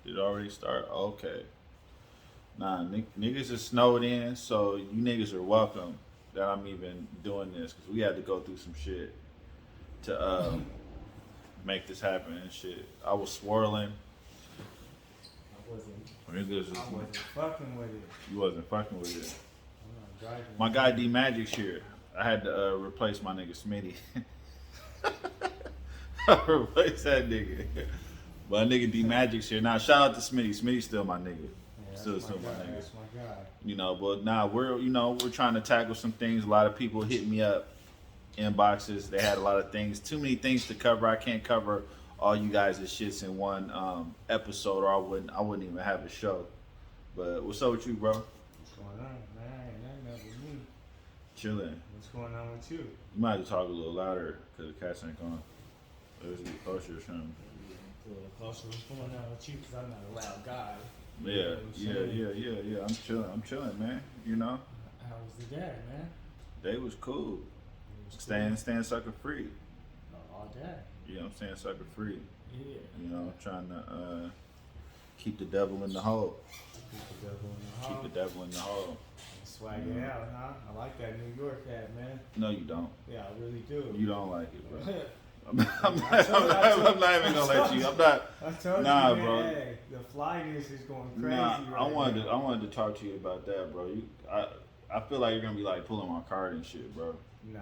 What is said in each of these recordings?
It already started? Okay. Nah, niggas is snowed in, so you niggas are welcome that I'm even doing this because we had to go through some shit to make this happen and shit. I was swirling. I wasn't fucking with it. You wasn't fucking with it. I'm not driving. My guy dmagic's here. I had to replace my nigga Smitty. Replace that nigga. But nigga dmagic's here. Now shout out to Smitty. Smitty's still my nigga. Yeah, Still that's my my guy. nigga. That's my guy. You know, but now we're trying to tackle some things. A lot of people hit me up, inboxes. They had a lot of things, too many things to cover. I can't cover all you guys' shits in one episode, or I wouldn't even have a show. But what's up with you, bro? What's going on, man? Ain't nothing up with me. Chilling. What's going on with you? You might have to talk a little louder because the cats ain't going. Let's get closer or something. A little closer. What's going on with you? Because I'm not a loud guy. Yeah. I'm chilling, man. You know. How was the day, man? Day was cool. It was Staying sucker free. all day. You know what I'm saying? Sucker free. Yeah. You know, trying to keep the devil in the hole. Keep the devil in the hole. Keep the devil in the hole. Swag it out, huh? I like that New York hat, man. No, you don't. Yeah, I really do. You don't like it, bro. I'm not even gonna let you. I'm not. I told Nah, you, man, bro. Hey, the flyness is going crazy. Nah, right I wanted now. to talk to you about that, bro. I feel like you're gonna be like pulling my card and shit, bro. We're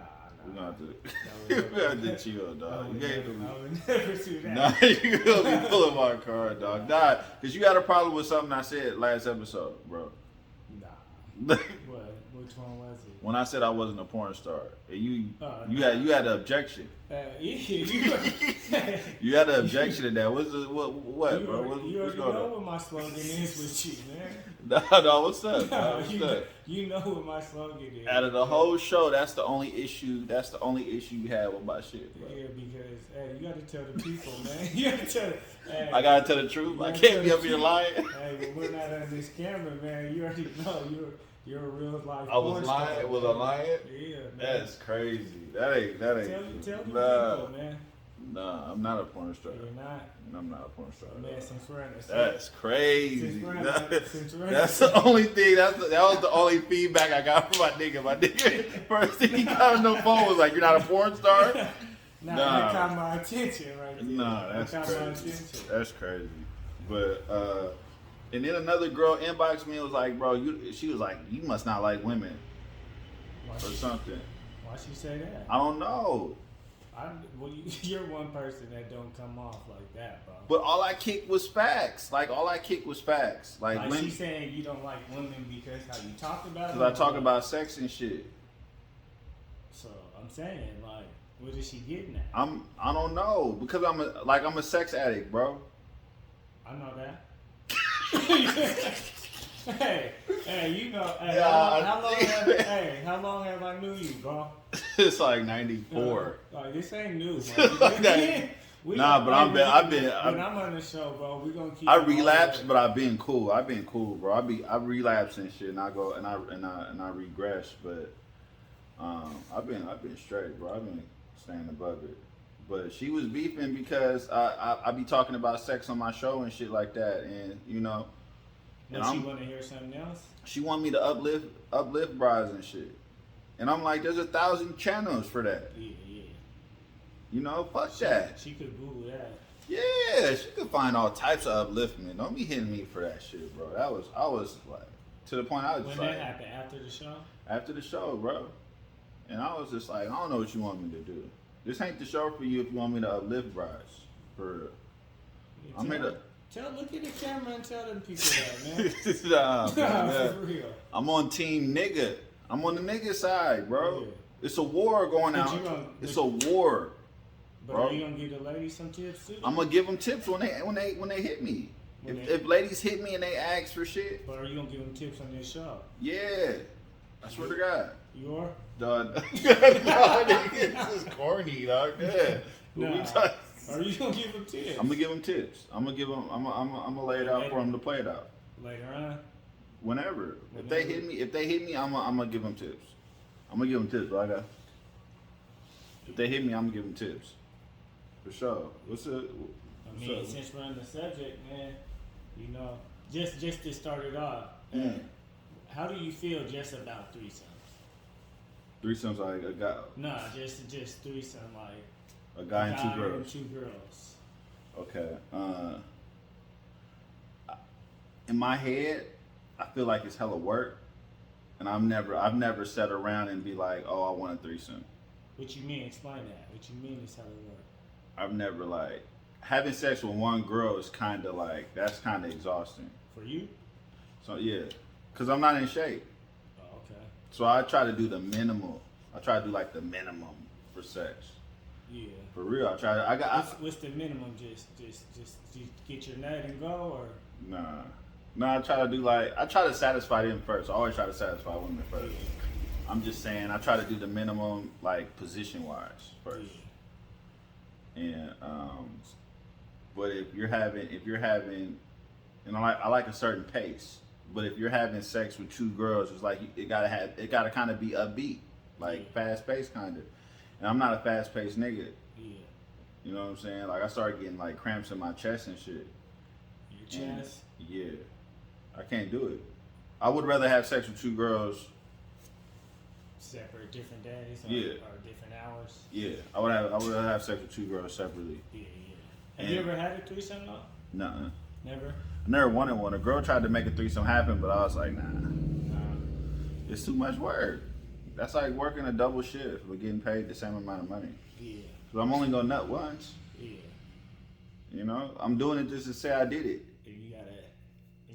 We're gonna have to chill, dog. I would You never do that. Nah, you gonna be pulling my card, dog. Nah, cause you had a problem with something I said last episode, bro. Nah. What? Which one was it? When I said I wasn't a porn star, and you Nah. had an objection. You had an objection to that. What's what, bro? What's you already going know on? what my slogan is with you, man. No, what's up? Dog? What's up? You know what my slogan is. Out of the whole show, that's the only issue. That's the only issue you had with my shit, bro. Yeah, because hey, you gotta tell the people, man. You gotta tell. Hey, I gotta tell the truth. I can't be up here lying. Hey, when we're not on this camera, man, you already know you're a real life. I was lying. Was I lying? Yeah, man. That's crazy. That ain't. Tell the people, man. Nah, I'm not a porn star. You're not. I'm not a porn star. Man, since we're in the That's crazy. Since we're in That's the only thing. That was the only feedback I got from my nigga. My nigga, first thing he got on the phone was like, "You're not a porn star." Nah, that caught my attention right there. Nah, that's that caught my attention. crazy. That's crazy. But and then another girl inboxed me and was like, "Bro, she was like, you must not like women or something." Why she say that? I don't know. Well, you're one person that don't come off like that, bro. But all I kicked was facts. Like all I kicked was facts. Like she's saying you don't like women because how you talk about them. Because I talk about sex and shit. So I'm saying, like, what is she getting at? I don't know because I'm a sex addict, bro. I know that. hey, you know, hey, how long have I knew you, bro? It's like 94. Like this ain't new, But I've been. When I'm on the show, bro, we gonna keep. I relapsed, but I've been cool. Bro. I relapse and shit, and I go and I regress, but I've been straight, bro. I've been staying above it. But she was beefing because I be talking about sex on my show and shit like that, and you know. And she want to hear something else? She want me to uplift brides and shit. And I'm like, there's 1,000 channels for that. Yeah. You know, fuck that. She could Google that. Yeah, she could find all types of upliftment. Don't be hitting me for that shit, bro. I was like, to the point I was just like. When that happened? After the show? After the show, bro. And I was just like, I don't know what you want me to do. This ain't the show for you if you want me to uplift brides. For real. I'm here to. Look at the camera and tell them people that, man. For real. I'm on team nigga. I'm on the nigga side, bro. Yeah. It's a war going out. It's a war. But bro. Are you gonna give the ladies some tips too? I'm gonna give them tips when they hit me. If ladies hit me and they ask for shit. But are you gonna give them tips on this show? Yeah. I swear to God. You are? Dog. This is corny, dog. Yeah. Nah. Are you gonna give them tips? I'm gonna give them tips. I'm gonna lay it out for them to play it out. Later on. Whenever. If they hit me, I'm gonna give them tips. I'm gonna give them tips, right? If they hit me, I'm gonna give them tips. For sure. What's up? Since we're on the subject, man, You know, just to start it off. How do you feel just about threesomes? Threesomes like a guy. Nah, just threesome like a guy and two and girls. two girls. Okay. In my head, I feel like it's hella work, and I've never sat around and be like, oh, I want a threesome. What you mean? Explain that. What you mean is how it work? I've never like having sex with one girl is kind of like that's kind of exhausting. For you? So yeah, cause I'm not in shape. Oh, okay. So I try to do the minimal. I try to do like the minimum for sex. Yeah. For real, I try to. What's the minimum? Just get your nut and go, or? Nah. I try to do like I try to satisfy them first. I always try to satisfy women first. Yeah. I'm just saying I try to do the minimum like position wise first. Yeah. And but if you're having, you know, I like a certain pace. But if you're having sex with two girls, it's like it gotta kind of be upbeat, like fast paced kind of. And I'm not a fast paced nigga. Yeah. You know what I'm saying? Like I started getting like cramps in my chest and shit. Your chest? Yeah. I can't do it. I would rather have sex with two girls. Separate, different days, or different hours. Yeah, I would have sex with two girls separately. Yeah. Have you ever had a threesome though? Nuh-uh. Never. I never wanted one. A girl tried to make a threesome happen, but I was like, nah. It's too much work. That's like working a double shift but getting paid the same amount of money. Yeah. So I'm only gonna nut once. Yeah. You know, I'm doing it just to say I did it.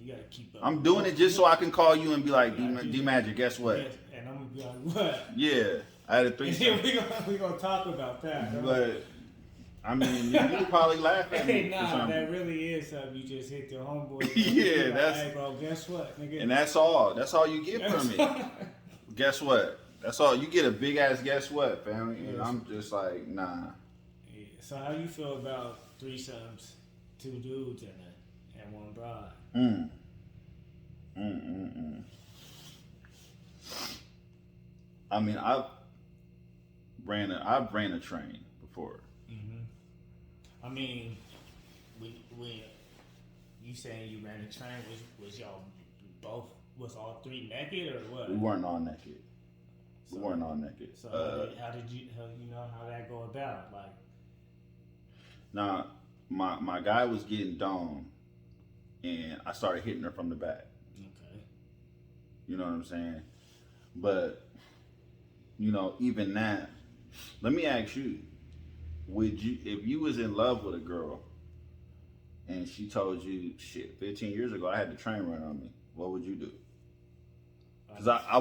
You gotta keep up. I'm doing it just so I can call you and be like, dmagic, guess what? Yes, and I'm gonna be like, what? Yeah, I had a threesome. we gonna talk about that. But I mean, you probably laugh at me. Nah, that really is something. You just hit the homeboy. Yeah, like, that's. Hey, bro, guess what, nigga? And that's all. That's all you get from me. Guess what? That's all. You get a big ass guess what, family. And Yes. I'm just like, nah. Yeah. So how you feel about threesomes, two dudes and one bride? I mean, I've ran a train before. I mean, when you saying you ran a train, was y'all both, was all three naked or what? We weren't all naked. So how did you know how that go about? Like, now my guy was getting domed, and I started hitting her from the back. Okay. You know what I'm saying? But you know, even that. Let me ask you: would you, if you was in love with a girl, and she told you, shit, 15 years ago I had the train run on me, what would you do? Because I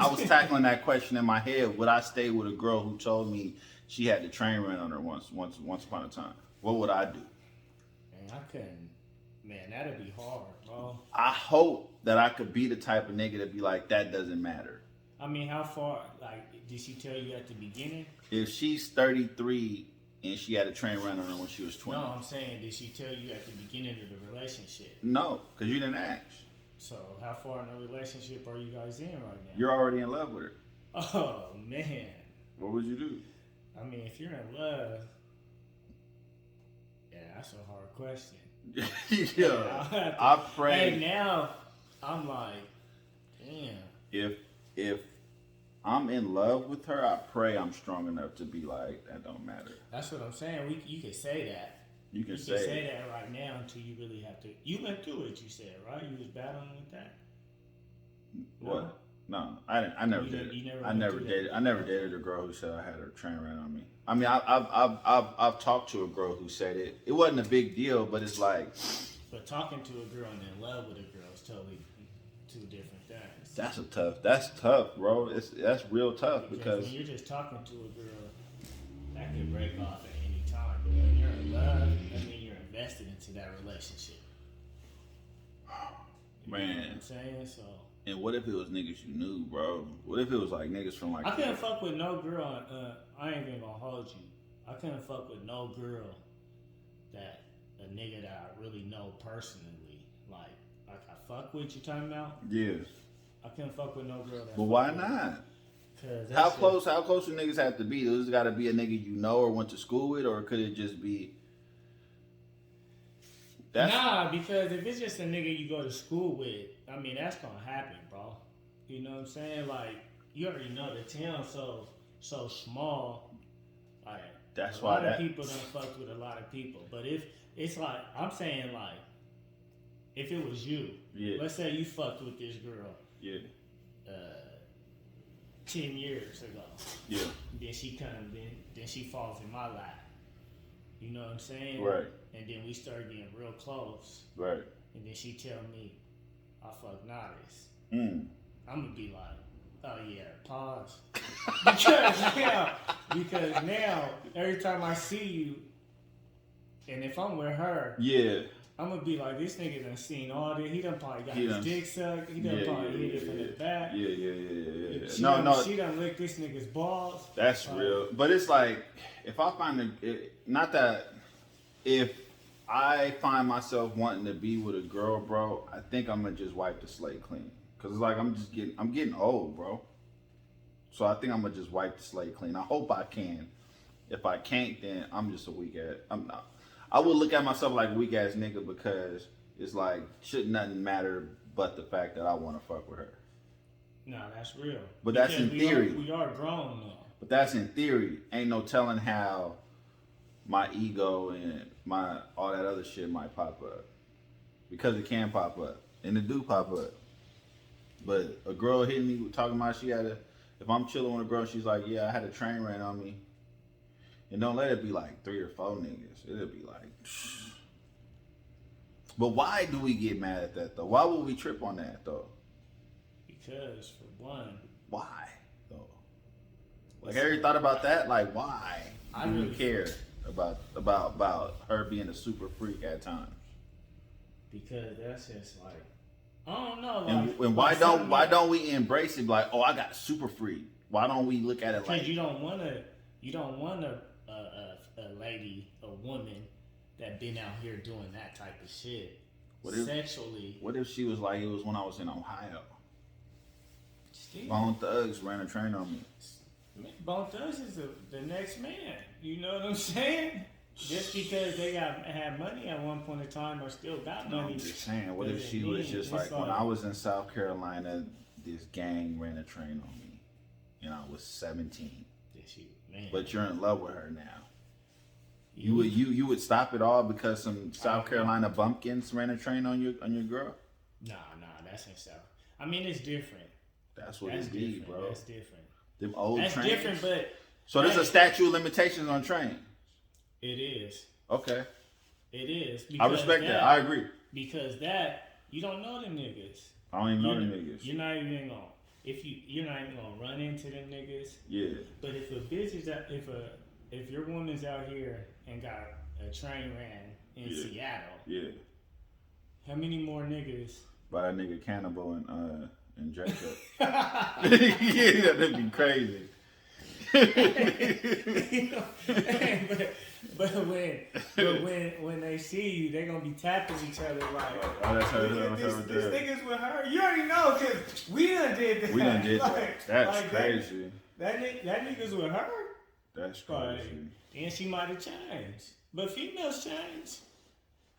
was tackling that question in my head. Would I stay with a girl who told me she had the train run on her once upon a time? What would I do? Man, I couldn't. Man, that'd be hard, bro. I hope that I could be the type of nigga to be like, that doesn't matter. I mean, how far? Like, did she tell you at the beginning? If she's 33 and she had a train run on her when she was 20. No, I'm saying, did she tell you at the beginning of the relationship? No, because you didn't ask. So, how far in a relationship are you guys in right now? You're already in love with her. Oh, man. What would you do? I mean, if you're in love, yeah, that's a hard question. Yeah, I pray. Hey, now I'm like, damn. If I'm in love with her, I pray I'm strong enough to be like, that don't matter. That's what I'm saying. You can say that. You can say that right now until you really have to. You went through it. You said, right? You was battling with that. What? No, I never did it. I never dated a girl who said I had her train ran on me. I mean, I've talked to a girl who said it. It wasn't a big deal, but it's like. But talking to a girl and in love with a girl is totally two different things. That's tough, bro. That's real tough because when you're just talking to a girl, that could break off at any time. But when you're in love, that means you're invested into that relationship. You man, know what I'm saying? So. And what if it was niggas you knew, bro? What if it was like niggas from like... I couldn't fuck with no girl, I ain't even gonna hold you. I couldn't fuck with no girl that a nigga that I really know personally. Like I fuck with, you talking about? Yeah. I couldn't fuck with no girl that... But why not? How close do niggas have to be? Does it gotta be a nigga you know or went to school with, or could it just be... Nah, because if it's just a nigga you go to school with, I mean that's gonna happen, bro. You know what I'm saying? Like you already know the town so small. Like That's a why lot of people done fucked with a lot of people. But if it's like I'm saying like if it was you, let's say you fucked with this girl, 10 years ago, then she comes, then she falls in my lap. You know what I'm saying? Right. And then we start getting real close. Right. And then she tell me, I fuck Nottus. I'm gonna be like, oh yeah, pause. because now every time I see you, and if I'm with her, I'm gonna be like, this nigga done seen all this. He done probably got his dick sucked. He done probably hit it from the back. She done licked this nigga's balls. That's real. But it's like, if I find if I find myself wanting to be with a girl, bro, I think I'm gonna just wipe the slate clean. Cause it's like I'm getting old, bro. So I think I'm gonna just wipe the slate clean. I hope I can. If I can't, then I'm just a weak ass. I'm not. I would look at myself like a weak ass nigga because it's like shouldn't nothing matter but the fact that I want to fuck with her. Nah, that's real. But that's in theory. We are grown now. But that's in theory. Ain't no telling how my ego and my all that other shit might pop up. Because it can pop up. And it do pop up. But a girl hitting me talking about if I'm chilling with a girl, she's like, yeah, I had a train ran on me. And don't let it be like 3 or 4 niggas. It'll be like, psh. But why do we get mad at that though? Why would we trip on that though? Because for one, why though? Like, have you ever thought about that? Like, why do you care about her being a super freak at times? Because that's just like, I don't know. Like, and why don't we embrace it? Like, oh, I got super freak. Why don't we look at it like? Because you don't want a lady, a woman that been out here doing that type of shit. Sexually. What if she was like, it was when I was in Ohio? Steve. Bone Thugs ran a train on me. Bone Thugs is the next man. You know what I'm saying? Just because they had money at one point in time or still got money. No, I'm just saying, what if she was just like, when I was in South Carolina, this gang ran a train on me, and I was 17. But you're in love with her now. You would stop it all because some South Carolina bumpkins ran a train on your girl? Nah, that's in South. I mean, it's different. That's what it be, bro. That's different. Them old trains. That's different, but so there's a statute of limitations on trains. It is. Okay. It is. I respect that. I agree. Because that you don't know them niggas. I don't even know them niggas. You're not even gonna you're not even gonna run into them niggas. Yeah. But if a bitch is out, if your woman's out here and got a train ran in Seattle, how many more niggas? By a nigga Cannibal and Jacob. Yeah, that'd be crazy. But when they see you, they gonna be tapping each other like, oh, that's how this nigga's with her. You already know because we done did that. We done did that. That's crazy. That nigga's with her. That's crazy. And she might have changed, but females change,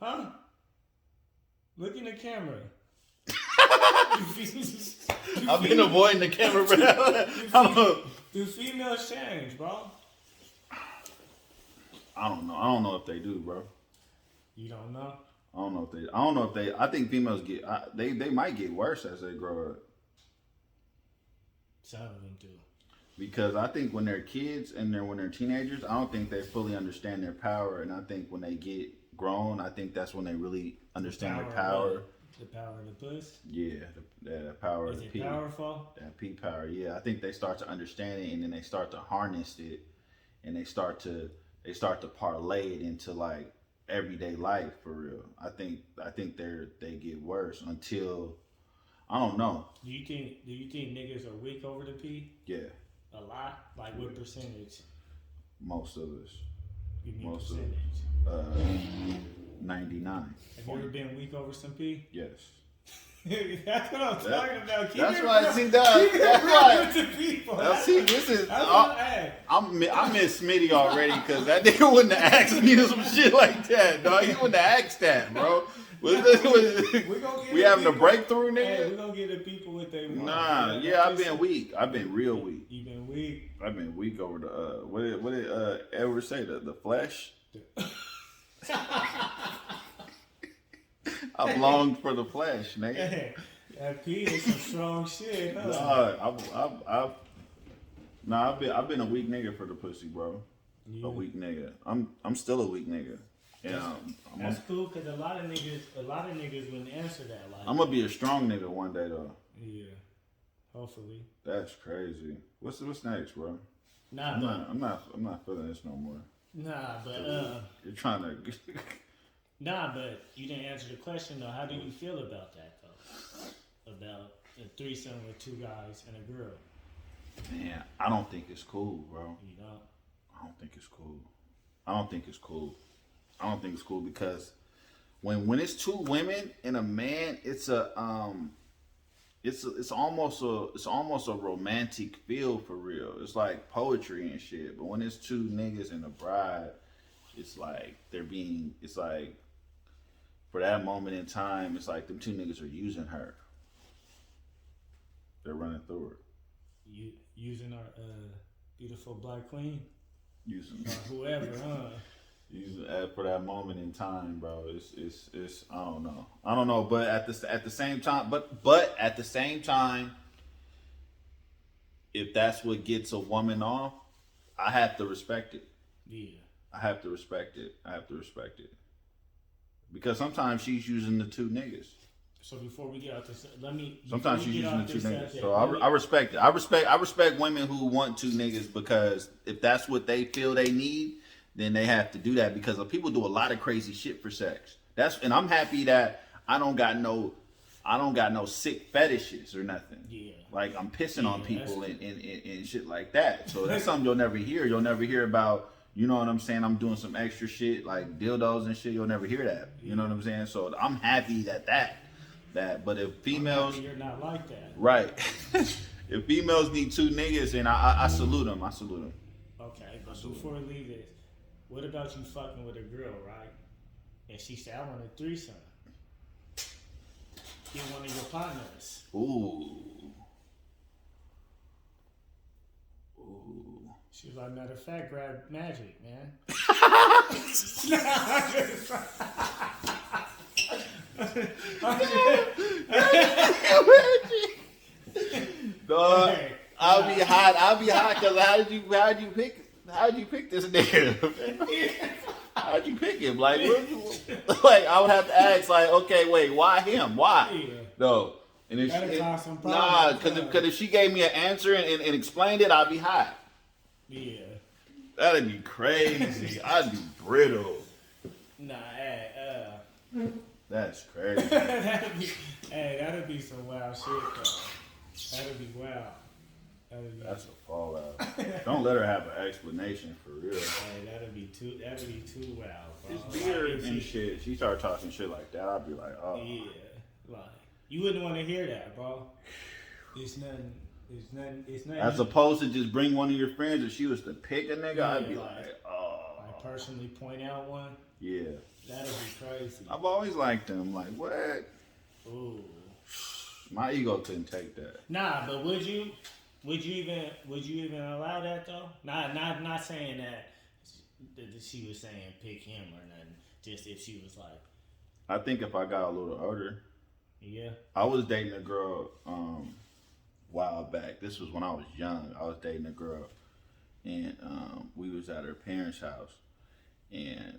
huh? Look in the camera. I've been avoiding the camera, bro. Do females change, bro? I don't know. I don't know if they do, bro. You don't know? I don't know if they. I think females they might get worse as they grow up. Some of them do. Because I think when they're kids and when they're teenagers, I don't think they fully understand their power. And I think when they get grown, I think that's when they really understand their power. The power of the puss? Yeah, the power of the P. Is it powerful? That P power, yeah. I think they start to understand it, and then they start to harness it, and they start to parlay it into like everyday life for real. I think they get worse until I don't know. Do you think niggas are weak over the P? Yeah. A lot? Like what percentage? Most of us. You mean percentage? 99. Have you ever been weak over some P? Yes. That's what I'm talking about. Keep That's it why real. she does. Keep it That's real why. with the people. See, this is. That's what I I miss Smitty already because that nigga wouldn't have asked me some shit like that, dog. He wouldn't have asked that, bro. We having a breakthrough, nigga? Hey, we gonna get the people what they want. Nah, yeah, I've been weak. I've been real weak. You been weak? I've been weak over the what did Edward say? The flesh? I've longed for the flesh, nigga. Hey, that P is some strong shit, huh? I've been a weak nigga for the pussy, bro. Yeah. A weak nigga. I'm still a weak nigga. Yeah, That's cool because a lot of niggas wouldn't answer that. Like, I'm gonna be a strong nigga one day though. Yeah, hopefully. That's crazy. What's next, bro? Nah, I'm not feeling this no more. Nah, but You're trying to. Nah, but you didn't answer the question though. How do you feel about that though? About a threesome with two guys and a girl? Man, I don't think it's cool, bro. You know? I don't think it's cool. I don't think it's cool because when it's two women and a man, it's almost a romantic feel for real. It's like poetry and shit. But when it's two niggas and a bride, it's like it's like for that moment in time, it's like them two niggas are using her. They're running through her. You using our beautiful black queen? Using or whoever, huh? Using for that moment in time, bro. It's I don't know. But at the same time, if that's what gets a woman off, I have to respect it. Yeah. I have to respect it. Because sometimes she's using the two niggas. So before we get out this, Sometimes she's using the two niggas. So I respect it. I respect women who want two niggas because if that's what they feel they need, then they have to do that because people do a lot of crazy shit for sex. And I'm happy that I don't got no sick fetishes or nothing. Yeah. Like I'm pissing on people and shit like that. So that's something you'll never hear. You'll never hear about, you know what I'm saying? I'm doing some extra shit like dildos and shit. You'll never hear that. You know what I'm saying? So I'm happy that. But if females, you're not like that. Right. If females need two niggas, then I salute them. Okay, but before we leave this, what about you fucking with a girl, right? And she said, I want a threesome. Get one of your partners. Ooh. She was like, matter of fact, grab magic, man. Dog, hey, I'll be hot because how'd you pick this nigga? How'd you pick him? Like I would have to ask, like, okay, wait, why him? Why? Yeah. No. And if because if she gave me an answer and explained it, I'd be hot. Yeah. That'd be crazy. I'd be brittle. Nah, that's crazy. That'd be some wild shit, though. That'd be wild. That's a fallout. Don't let her have an explanation for real. Hey, that'd be too wild, bro. It's weird and shit. She started talking shit like that. I'd be like, oh. Yeah, like you wouldn't want to hear that, bro. It's nothing. As opposed to just bring one of your friends. If she was to pick a nigga, I'd be like, oh. Like personally point out one. Yeah. That'd be crazy. I've always liked them. Like what? Ooh. My ego couldn't take that. Nah, but would you even allow that though? Not saying that she was saying pick him or nothing. Just if she was like. I think if I got a little older. Yeah. I was dating a girl while back. This was when I was young. I was dating a girl, and we was at her parents' house, and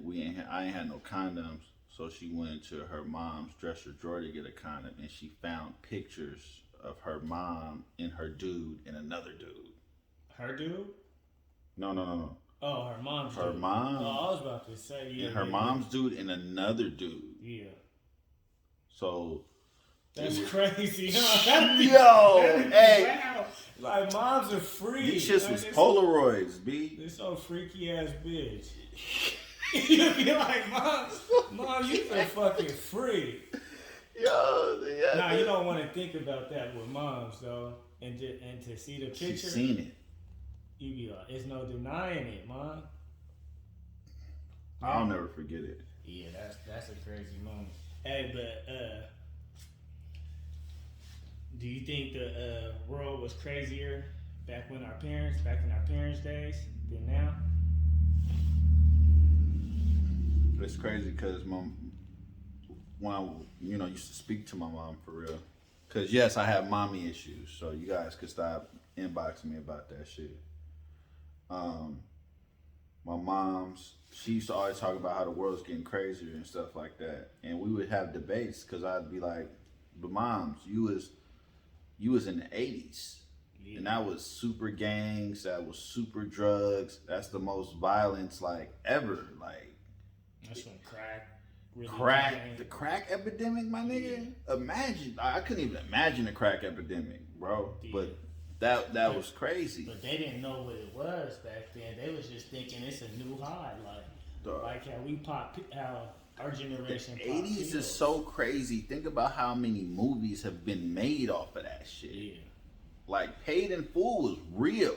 I ain't had no condoms. So she went to her mom's dresser drawer to get a condom, and she found pictures of her mom and her dude and another dude. Her dude? No. Oh, her mom's her dude. Mom. Oh, I was about to say, yeah. And her mom's dude and another dude. Yeah. So. That's crazy, huh? Hey. Wow. Like, moms are free. These shits was Polaroids, B. This so freaky ass bitch. You be like, Mom, you so fucking free. Yo, yeah. Nah, you don't want to think about that with moms though, and to see the picture. She's seen it. You be like, there's no denying it, mom. I'll never forget it. Yeah, that's a crazy moment. Hey, but do you think the world was crazier back in our parents' days than now? It's crazy because when I used to speak to my mom for real. Because yes, I have mommy issues, so you guys could stop inboxing me about that shit. My mom's, she used to always talk about how the world's getting crazier and stuff like that, and we would have debates because I'd be like, "But moms, you was in the '80s, yeah. And that was super gangs, that was super drugs. That's the most violence like ever. Like that's when crack, really the crack epidemic, my nigga. Yeah. Imagine, I couldn't even imagine a crack epidemic, bro. Yeah. But that was crazy. But they didn't know what it was back then. They was just thinking it's a new high, like how we how our generation. The '80s is so crazy. Think about how many movies have been made off of that shit. Yeah. Like Paid in Full was real.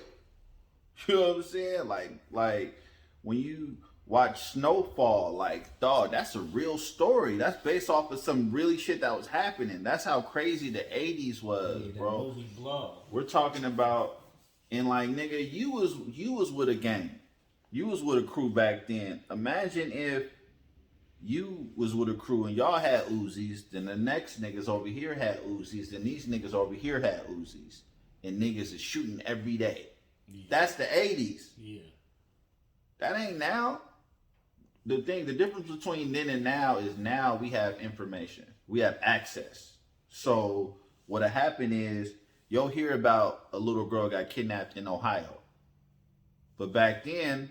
You know what I'm saying? Like when you watch Snowfall, like dog, that's a real story. That's based off of some really shit that was happening. That's how crazy the '80s was, yeah, bro. Movie blow. We're talking about, and like nigga, you was with a gang, you was with a crew back then. Imagine if you was with a crew and y'all had Uzis, then the next niggas over here had Uzis, then these niggas over here had Uzis, and niggas is shooting every day. Yeah. That's the '80s. Yeah. That ain't now. The difference between then and now is now we have information. We have access. So what'll happen is you'll hear about a little girl got kidnapped in Ohio. But back then,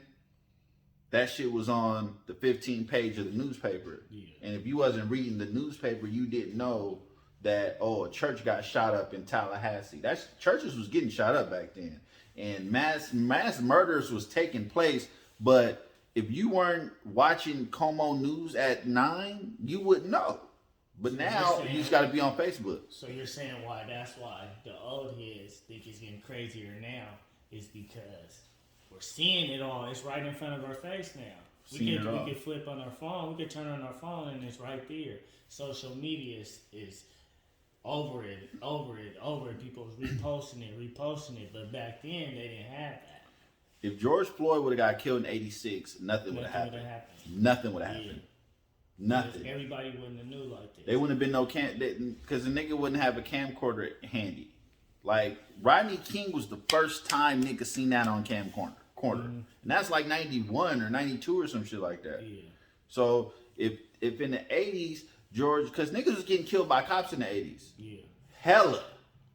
that shit was on the 15th page of the newspaper. Yeah. And if you wasn't reading the newspaper, you didn't know that, a church got shot up in Tallahassee. Churches was getting shot up back then. And mass murders was taking place, but if you weren't watching Como News at 9, you wouldn't know. But so now you just got to be on Facebook. So you're saying that's why the old heads think it's getting crazier now is because we're seeing it all. It's right in front of our face now. We can flip on our phone. We can turn on our phone and it's right there. Social media is over it. People reposting it. But back then they didn't have that. If George Floyd would have got killed in '86, nothing would have happened. Nothing would have happened. Nothing. Everybody wouldn't have knew like this. They wouldn't have been no because the nigga wouldn't have a camcorder handy. Like Rodney King was the first time nigga seen that on camcorder. Mm-hmm. And that's like 91 or 92 or some shit like that. Yeah. So if in the '80s, George, because niggas was getting killed by cops in the '80s. Yeah. Hella.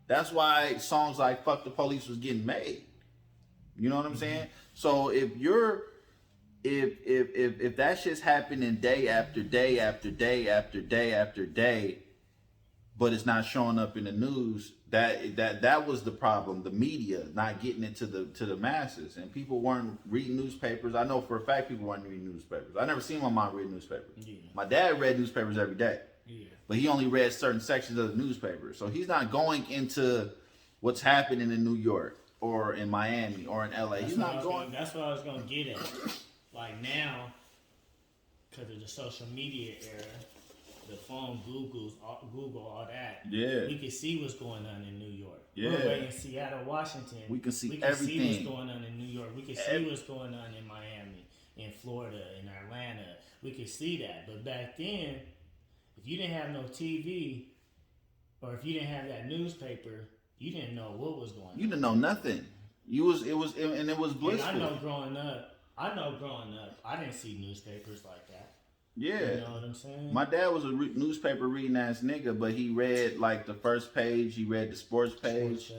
That's why songs like "Fuck the Police" was getting made. You know what I'm saying? So if that shit's happening day after day after day after day after day, but it's not showing up in the news, that was the problem. The media not getting it to the masses, and people weren't reading newspapers. I know for a fact people weren't reading newspapers. I never seen my mom read newspapers. Yeah. My dad read newspapers every day. Yeah. But he only read certain sections of the newspaper. So he's not going into what's happening in New York or in Miami or in LA. He's not going. That's what I was going to get at. Like now, because of the social media era, the phone Google all that. Yeah. We can see what's going on in New York. Yeah. We're in Seattle, Washington. We can see everything. We can see what's going on in New York. We can see what's going on in Miami, in Florida, in Atlanta. We can see that. But back then, if you didn't have no TV, or if you didn't have that newspaper, you didn't know what was going on. You didn't know nothing. It was blissful. And I know growing up, I didn't see newspapers like that. Yeah. You know what I'm saying? My dad was a newspaper reading ass nigga, but he read like the first page, he read the sports page.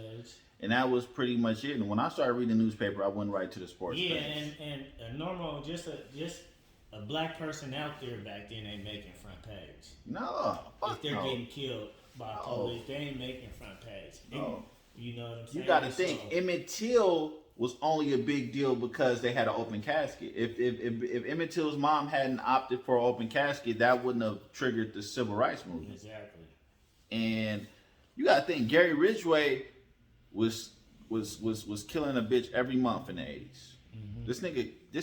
And that was pretty much it. And when I started reading the newspaper, I went right to the sports page. Yeah, and a normal, just a black person out there back then ain't making front page. No, if they're getting killed by police, they ain't making front page. No. You know what I'm saying? You got to think, Emmett Till was only a big deal because they had an open casket. If Emmett Till's mom hadn't opted for an open casket, that wouldn't have triggered the civil rights movement. Exactly. And you gotta think, Gary Ridgway was killing a bitch every month in the 80s. This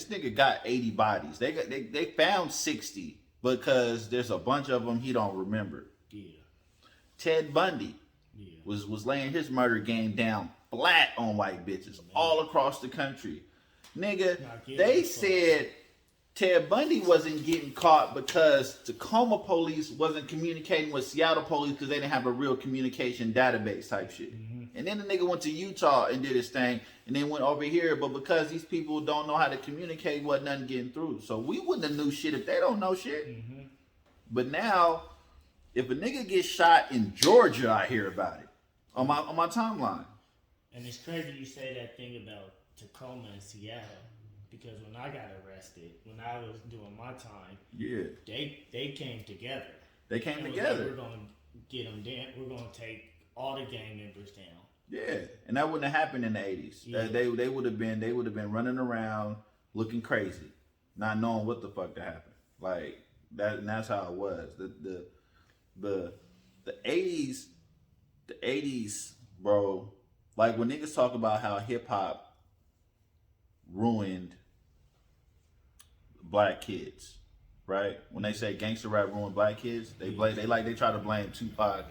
nigga got 80 bodies. They found 60 because there's a bunch of them he don't remember. Yeah. Ted Bundy was laying his murder game down flat on white bitches all across the country. Nigga, they said Ted Bundy wasn't getting caught because Tacoma police wasn't communicating with Seattle police because they didn't have a real communication database type shit. And then the nigga went to Utah and did his thing and then went over here, but because these people don't know how to communicate, wasn't nothing getting through. So we wouldn't have knew shit if they don't know shit. But now, if a nigga gets shot in Georgia, I hear about it on my timeline. And it's crazy you say that thing about Tacoma and Seattle, because when I got arrested, when I was doing my time, they came together. They came and together. Like, we're gonna get them down. We're gonna take all the gang members down. Yeah, and that wouldn't have happened in the 80s. Yeah. They would have been running around looking crazy, not knowing what the fuck to happen. Like that, and that's how it was. The 80s, bro. Like when niggas talk about how hip hop ruined black kids, right? When they say gangster rap ruined black kids, they try to blame Tupac,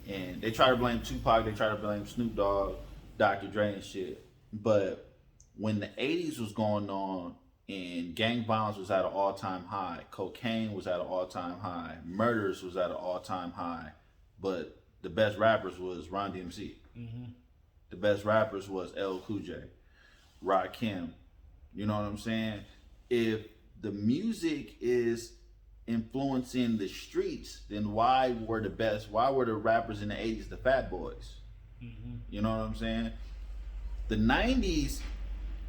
and they try to blame Tupac, they try to blame Snoop Dogg, Dr. Dre and shit. But when the 80s was going on and gang violence was at an all-time high, cocaine was at an all-time high, murders was at an all-time high, but the best rappers was Run DMC. The best rappers was LL Cool J, Rakim. You know what I'm saying? If the music is influencing the streets, then why were the rappers in the 80s the Fat Boys? You know what I'm saying? The 90s,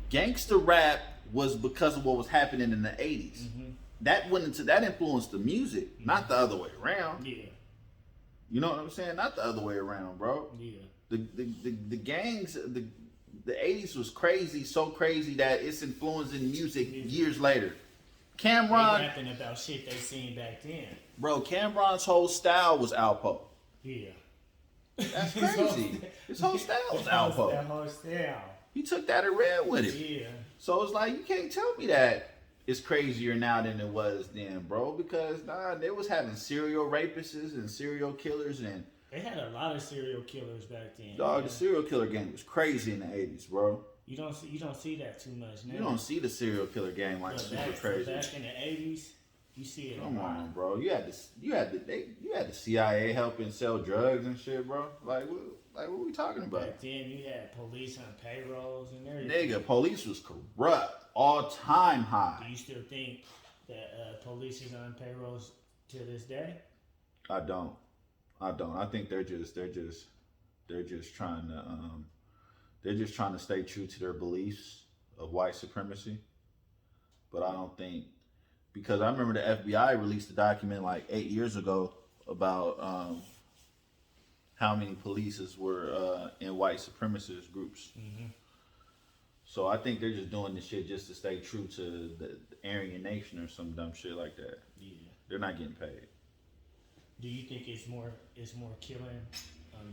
gangster rap was because of what was happening in the 80s. That influenced the music, not the other way around. Yeah. You know what I'm saying? Not the other way around, bro. Yeah. The gangs, the 80s was crazy, so crazy that it's influencing music years later. Cameron, they rapping about shit they seen back then. Bro, Cameron's whole style was Alpo. Yeah. That's crazy. His whole style was Alpo. That whole style. He took that and ran with it. Yeah. So it's like, you can't tell me that it's crazier now than it was then, bro, because they was having serial rapists and serial killers, and they had a lot of serial killers back then. Dog, the serial killer game was crazy in the 80s, bro. You don't see that too much now. You don't see the serial killer game like super crazy. Back in the 80s, you see it. Come on, bro. You had the CIA helping sell drugs and shit, bro. Like what we talking about? Back then, you had police on payrolls and everything. Nigga, police was corrupt, all time high. Do you still think that police is on payrolls to this day? I don't. I think they're just trying to stay true to their beliefs of white supremacy. But I don't think, because I remember the FBI released a document like 8 years ago about how many polices were in white supremacist groups. So I think they're just doing this shit just to stay true to the Aryan Nation or some dumb shit like that. Yeah. They're not getting paid. Do you think it's more killing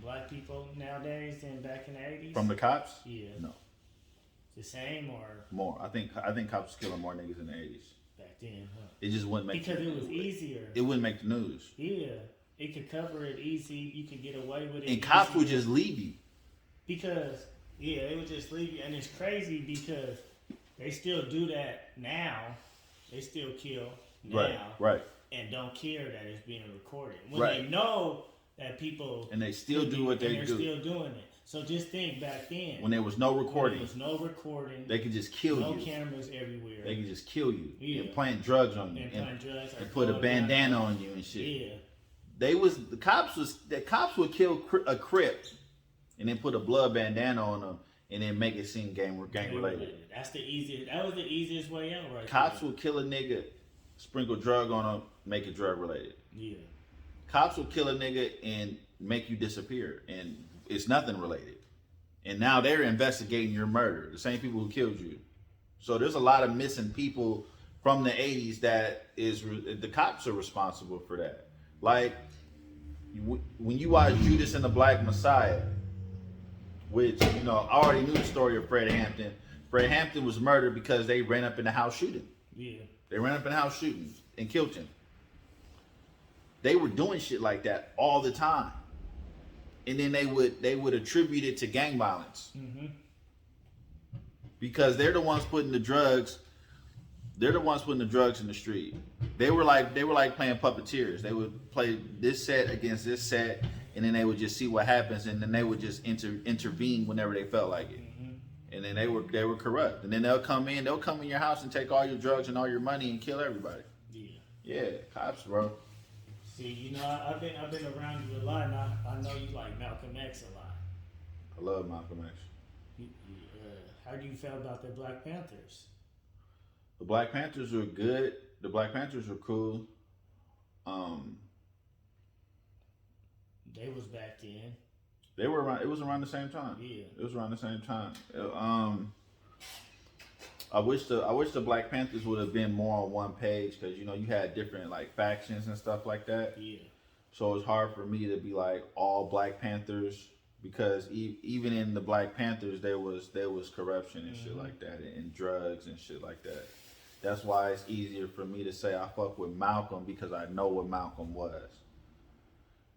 black people nowadays than back in the 80s? From the cops? Yeah. No. The same or more? I think cops was killing more niggas in the 80s. Back then, huh? It just wouldn't make because it was easier. It wouldn't make the news. Yeah. It could cover it easy. You could get away with it. And cops would just leave you. Because they would just leave you, and it's crazy because they still do that now. They still kill now. Right. And don't care that it's being recorded. When they know that people... And they still do what they do. They're still doing it. So just think back then. When there was no recording. There was no recording. They could just kill you. No cameras everywhere. They could just kill you. Yeah. And plant drugs on you. And put a bandana on you and shit. Yeah. The cops would kill a Crip and then put a blood bandana on them and then make it seem gang related. That was the easiest way out, right? Cops would kill a nigga, sprinkle drug on them, make it drug related. Yeah. Cops will kill a nigga and make you disappear, and it's nothing related. and now they're investigating your murder. The same people who killed you. So there's a lot of missing people from the 80s that is the cops are responsible for that. Like when you watch Judas and the Black Messiah, which I already knew the story of Fred Hampton. Fred Hampton was murdered because they ran up in the house shooting. Yeah. They ran up in the house shooting and killed him. They were doing shit like that all the time, and then they would attribute it to gang violence. Mm-hmm. Because they're the ones putting the drugs. They're the ones putting the drugs in the street. They were like playing puppeteers. They would play this set against this set, and then they would just see what happens, and then they would just intervene whenever they felt like it. Mm-hmm. And then they were corrupt. And then they'll come in your house and take all your drugs and all your money and kill everybody. Yeah, cops, bro. See, I've been around you a lot, and I know you like Malcolm X a lot. I love Malcolm X. How do you feel about the Black Panthers? The Black Panthers were good. The Black Panthers were cool. They was back then. They were around. It was around the same time. Yeah. It was around the same time. I wish the Black Panthers would have been more on one page, because you had different like factions and stuff like that. Yeah. So it's hard for me to be like all Black Panthers, because even in the Black Panthers there was corruption and shit like that, and drugs and shit like that. That's why it's easier for me to say I fuck with Malcolm, because I know what Malcolm was.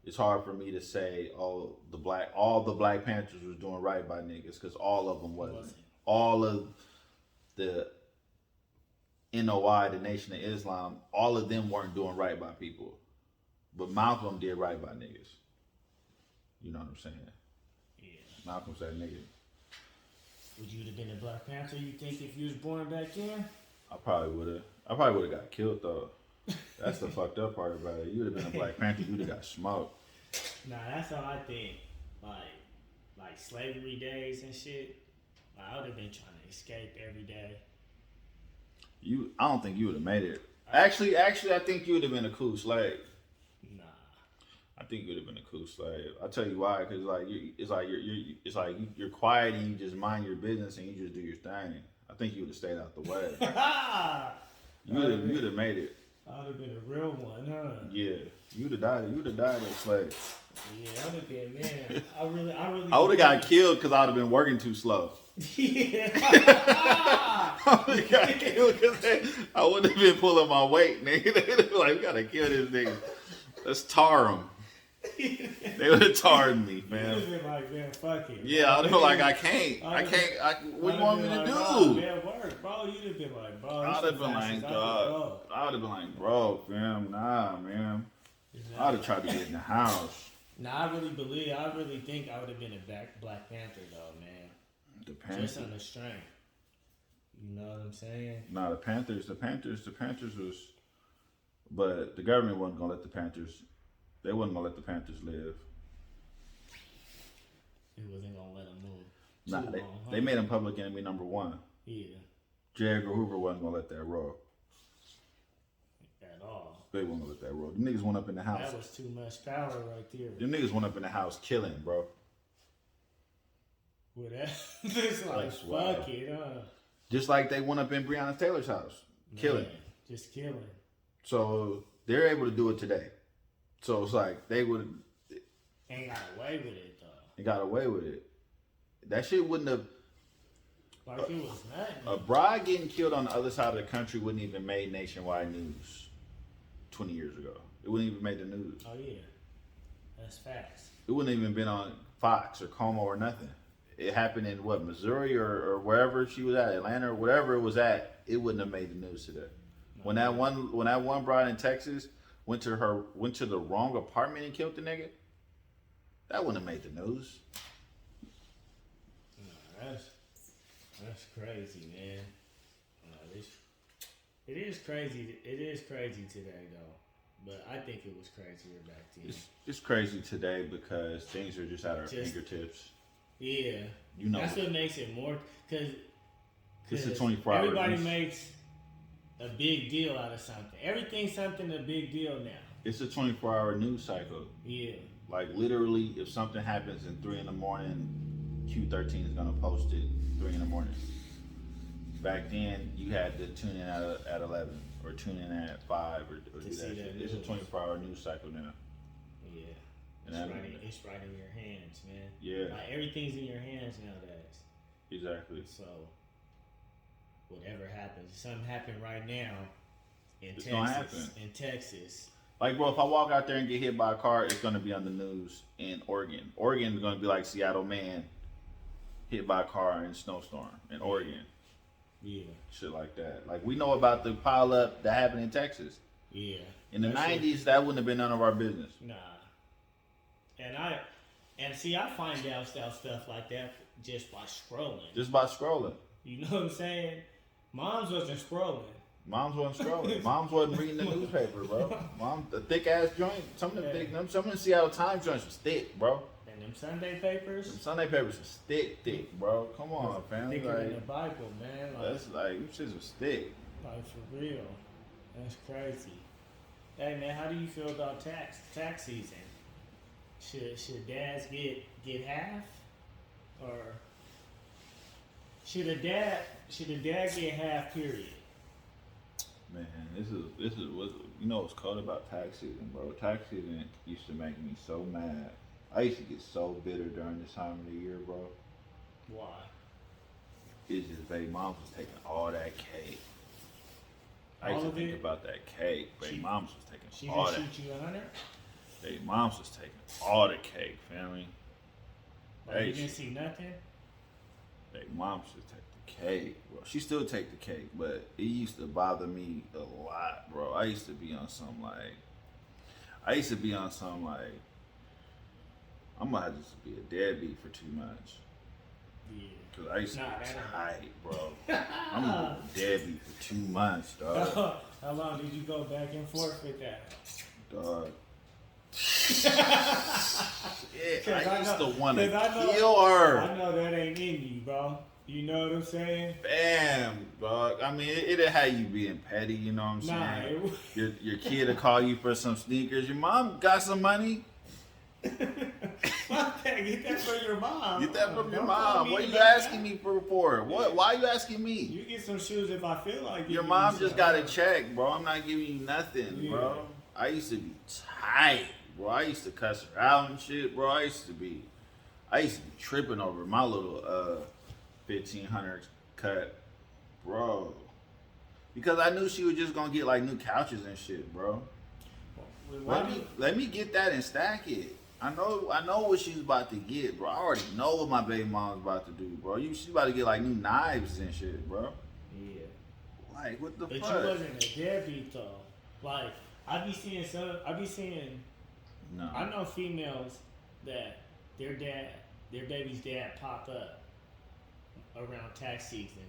It's hard for me to say all the Black Panthers was doing right by niggas, because all of them wasn't. All of the NOI, the Nation of Islam, all of them weren't doing right by people. But Malcolm did right by niggas. You know what I'm saying? Yeah. Malcolm said nigga. Would you have been a Black Panther, you think, if you was born back then? I probably would have got killed though. That's the fucked up part about it. You would have been a Black Panther, you'd have got smoked. Nah, that's how I think. Like slavery days and shit. I would have been trying to escape every day. I don't think you would have made it. Actually, I think you would have been a cool slave. Nah. I think you would have been a cool slave. I'll tell you why, because you're quiet and you just mind your business and you just do your thing. I think you would have stayed out the way. You would have made it. I would have been a real one, huh? Yeah, you would have died. You would have died as a slave. Yeah, I would have been, man. I really. I would have got killed because I would have been working too slow. Yeah. I would have got killed because I wouldn't have been pulling my weight, nigga. They would have been like, we gotta kill this nigga. Let's tar him. They would have tarred me, man. You would have been like, man, fuck it. Yeah, I would have been like, I can't. What do you want me to do? Oh, man, work, bro. You'd have been like, bro. I would have been like, dog. I would have been like, bro, fam, nah, man. I would have tried to get in the house. Nah, I really think I would have been a Black Panther, though, man. The Panthers. Just on the strength. You know what I'm saying? Nah, the Panthers was, but the government wasn't gonna let the Panthers. They wasn't gonna let the Panthers live. It wasn't gonna let them move. Nah, they made them public enemy number one. Yeah. J. Edgar Hoover wasn't gonna let that roll. At all. They wasn't gonna let that roll. Them niggas went up in the house. That was too much power right there. Them niggas went up in the house killing, bro. With that, it's like, fuck it, huh? Just like they went up in Breonna Taylor's house, killing. Man, just killing. So they're able to do it today. So it's like they would. Ain't got away with it though. They got away with it. That shit wouldn't have. Like it was nothing. A bride getting killed on the other side of the country wouldn't even made nationwide news 20 years ago. It wouldn't even made the news. Oh yeah, that's facts. It wouldn't even been on Fox or Como or nothing. It happened in what, Missouri or wherever she was at, Atlanta or whatever it was at. It wouldn't have made the news today. No. When that one bride in Texas went to the wrong apartment and killed the nigga, that wouldn't have made the news. No, that's crazy, man. It is crazy. It is crazy today, though. But I think it was crazier back then. It's crazy today because things are just at our fingertips. Yeah, you know that's what makes it more, because it's a 24-hour. Everybody makes a big deal out of something. Everything's something a big deal now. It's a 24-hour news cycle. Yeah, like literally, if something happens at 3 a.m, Q13 is gonna post it 3 in the morning. Back then, you had to tune in at 11 or tune in at 5 or do that shit. It's a 24-hour news cycle now. Yeah. And It's right in your hands, man. Yeah. Like everything's in your hands nowadays. Exactly. So whatever happens, something happened right now in It's Texas. gonna happen. In Texas. Like, bro, if I walk out there and get hit by a car, it's gonna be on the news in Oregon. Oregon is gonna be like Seattle man hit by a car in a snowstorm in Oregon. Yeah. Shit like that. Like, we know about the pile up that happened in Texas. Yeah. In the 90s, that wouldn't have been none of our business. Nah. And see, I find out stuff like that just by scrolling. Just by scrolling. You know what I'm saying? Moms wasn't scrolling. Moms wasn't scrolling. Moms wasn't reading the newspaper, bro. Mom, the thick ass joint. Some of the Seattle Times joints was thick, bro. And them Sunday papers. Them Sunday papers was thick, bro. Come on, fam. Thicker Like, than the Bible, man. Like, that's like, them shits was thick. like for real. That's crazy. Hey man, how do you feel about tax season? Should dads get half, or should a dad get half? Period. Man, this is what you know what's cold about tax season, bro. Tax season used to make me so mad. I used to get so bitter during this time of the year, bro. Why? It's just baby moms was taking all that cake. I All used to of think it? about that cake. Baby moms was She taking all didn't that. shoot you 100? Baby moms was taking all the cake, family. Like Hey, you didn't see nothing? Baby moms should take the cake, bro. She still take the cake, but it used to bother me a lot, bro. I used to be on some like, I'm gonna have to just be a deadbeat for 2 months. Yeah. Cause I used to Nah, be that tight, bro. I'm gonna be a deadbeat for 2 months, dog. How long did you go back and forth with that? Dog. Yeah, 'Cause I used to want to 'cause I know- kill her. I know that ain't in you, bro. You know what I'm saying? Bam, dog. I mean, it'll have you being petty, you know what I'm Nah, saying? Your kid will call you for some sneakers. Your mom got some money. Fuck that. Get that from your mom. Get that from your Don't call mom. me What are you about asking that. me for? What? Why are you asking me? You get some shoes if I feel like Your giving mom you just some. got a check, bro. I'm not giving you nothing, Yeah. bro. I used to be tight, bro. I used to cuss her out and shit, bro. I used to be tripping over my little 1500 cut, bro. Because I knew she was just gonna get like new couches and shit, bro. Let me get that and stack it. I know what she's about to get, bro. I already know what my baby mom's about to do, bro. She's about to get like new knives and shit, bro. Yeah. Like, what the But fuck? you wasn't a deadbeat though. Like I be seeing. No. I know females that their baby's dad pop up around tax season.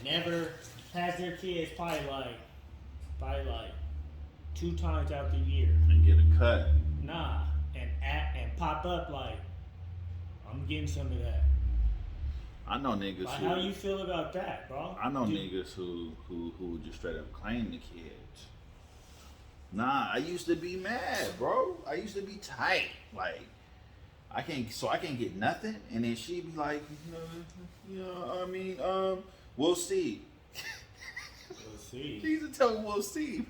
Never has their kids probably like 2 times out the year. And get a cut. Nah, and pop up like I'm getting some of that. I know niggas Like, who. how you feel about that, bro? I know niggas who just straight up claim the kids. Nah, I used to be mad, bro. I used to be tight. Like, I can't get nothing, and then she'd be like, I mean, we'll see. We'll see. She used to tell me we'll see.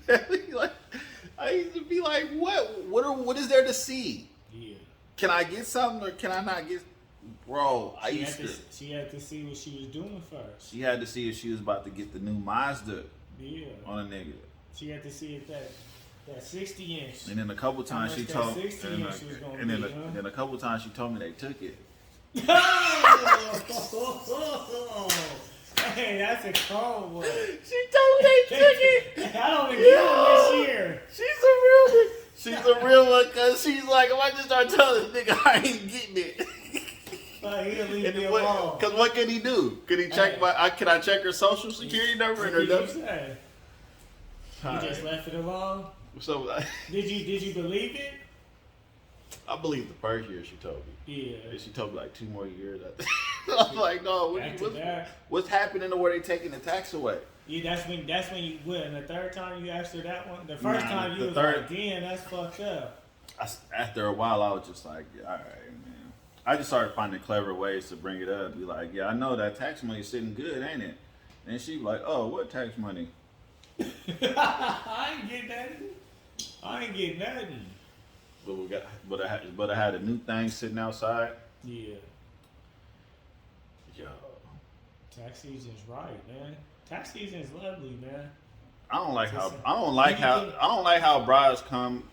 Like, I used to be like, what is there to see? Yeah. Can I get something or can I not get? Bro, She had to see what she was doing first. She had to see if she was about to get the new Mazda Yeah. on a nigga. She had to see if that 60-inch. And then a couple times she much that told 60 inch was gonna and then, be, huh? then a couple times she told me they took it. Hey, that's a cold one. She told me they took it. I don't even get one this year. She's a real one because she's like, if I just start telling this nigga I ain't getting it. Like, he'll leave me alone. Because what can he do? Can he check can I check her social security number and her What did you number? say? You just left it alone? So Did you believe it? I believe the first year she told me. Yeah. And she told me like 2 more years. I was like, no, what's happening to where they taking the tax away? Yeah, that's when you went. And the third time you asked her that one? The first time you was third- like, damn, that's fucked up. After a while, I was just like, all right, man. I just started finding clever ways to bring it up. Be like, yeah, I know that tax money's sitting good, ain't it? And she like, oh, what tax money? I ain't get nothing. I ain't get nothing. But I had a new thing sitting outside. Yeah. Yo, Tax season's right, man. Tax season's lovely, man. I don't like how brides come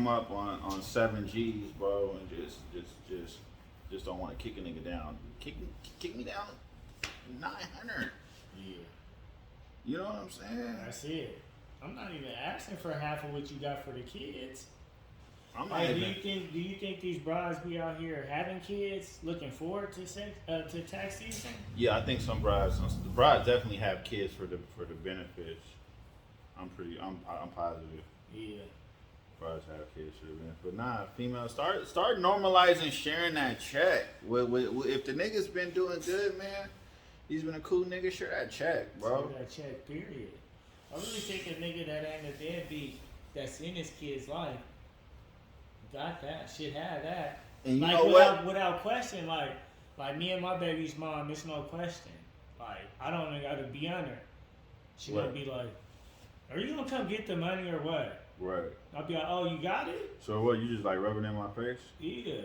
up on 7Gs, bro, and just don't want to kick a nigga down. Kick me down 900. Yeah. You know what I'm saying? That's it. I'm not even asking for half of what you got for the kids. I'm not Hey, even. do you think these brides be out here having kids, looking forward to tax season? Yeah, I think the brides definitely have kids for the benefits. I'm positive. Yeah. Brides have kids for the benefits, but nah, females start normalizing sharing that check. If the nigga's been doing good, man, he's been a cool nigga. Share that check, bro. Share that check, period. I really think a nigga that ain't a deadbeat that's in his kid's life got that, should have that. And you like know without question, like me and my baby's mom, it's no question. Like I don't even gotta be on her. She gonna be like, "Are you gonna come get the money or what?" Right. I'll be like, "Oh, you got it?" So what? You just like rubbing it in my face? Yeah.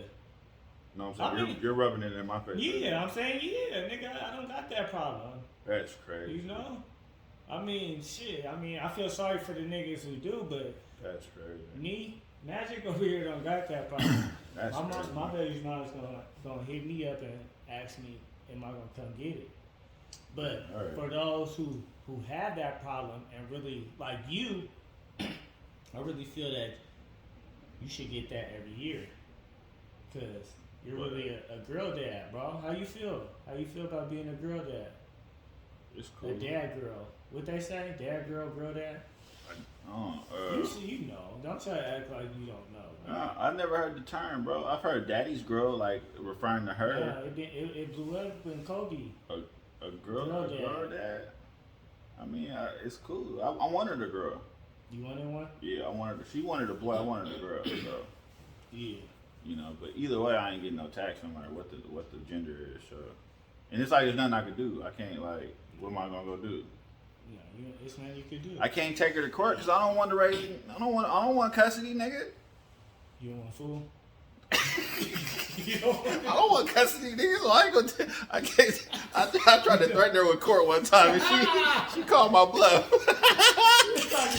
No, I'm saying you're rubbing it in my face. Yeah, right? I'm saying yeah, nigga. I don't got that problem. That's crazy. You know. I mean, shit. I mean, I feel sorry for the niggas who do, but that's crazy. Me, Magic over here don't got that problem. That's crazy. My baby's mom's gonna hit me up and ask me, "Am I gonna come get it?" But right. For those who have that problem and really like you, I really feel that you should get that every year, cause you're really a girl dad, bro. How you feel? How you feel about being a girl dad? It's cool. A dad girl. What they say? Dad girl, girl dad? You know. Don't try to act like you don't know. Nah, I never heard the term, bro. I've heard daddy's girl, like referring to her. Yeah, it blew up in Kobe. A girl dad. I mean, it's cool. I wanted a girl. You wanted one? Yeah, she wanted a boy. I wanted a girl. So. Yeah. You know, but either way, I ain't getting no tax no matter what the gender is. So, and it's like there's nothing I could do. I can't like. What am I gonna go do? Yeah, it's nothing you could do. I can't take her to court because I don't want to raise. I don't want custody, nigga. You don't want fool? I don't want custody, nigga. So I ain't gonna. I can't. I tried to threaten her with court one time, and she called my bluff.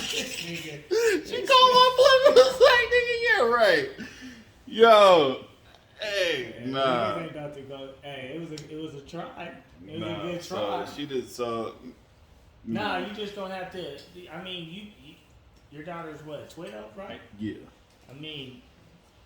She called my bluff. It was like, nigga, yeah, right. Yo, hey, nah. Ain't about to go. Hey, it was a try. It was a good try. So she did so. Nah, you just don't have to. I mean, your daughter's what, 12, right? Yeah. I mean,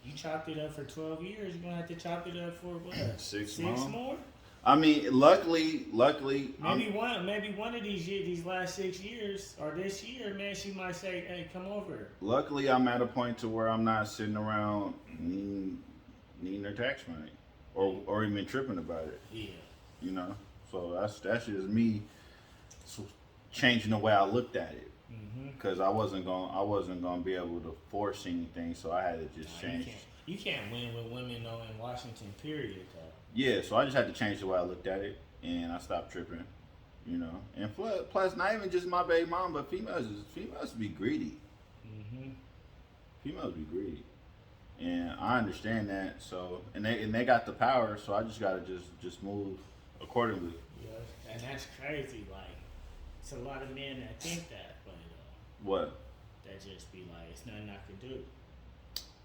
you chopped it up for 12 years. You're gonna have to chop it up for what? 6 more? I mean, luckily. Maybe one of these last 6 years or this year, man, she might say, "Hey, come over." Luckily, I'm at a point to where I'm not sitting around needing their tax money, or even tripping about it. Yeah. You know, so that's just me changing the way I looked at it. Because I wasn't gonna be able to force anything, so I had to just change. You can't win with women though in Washington, period. Though. Yeah, so I just had to change the way I looked at it, and I stopped tripping. You know, and plus, not even just my baby mom, but females be greedy. Females be greedy, and I understand that. So, and they got the power, so I just gotta just move accordingly. Yeah, and that's crazy. Like, it's a lot of men that think that, but what? That just be like, it's nothing I can do.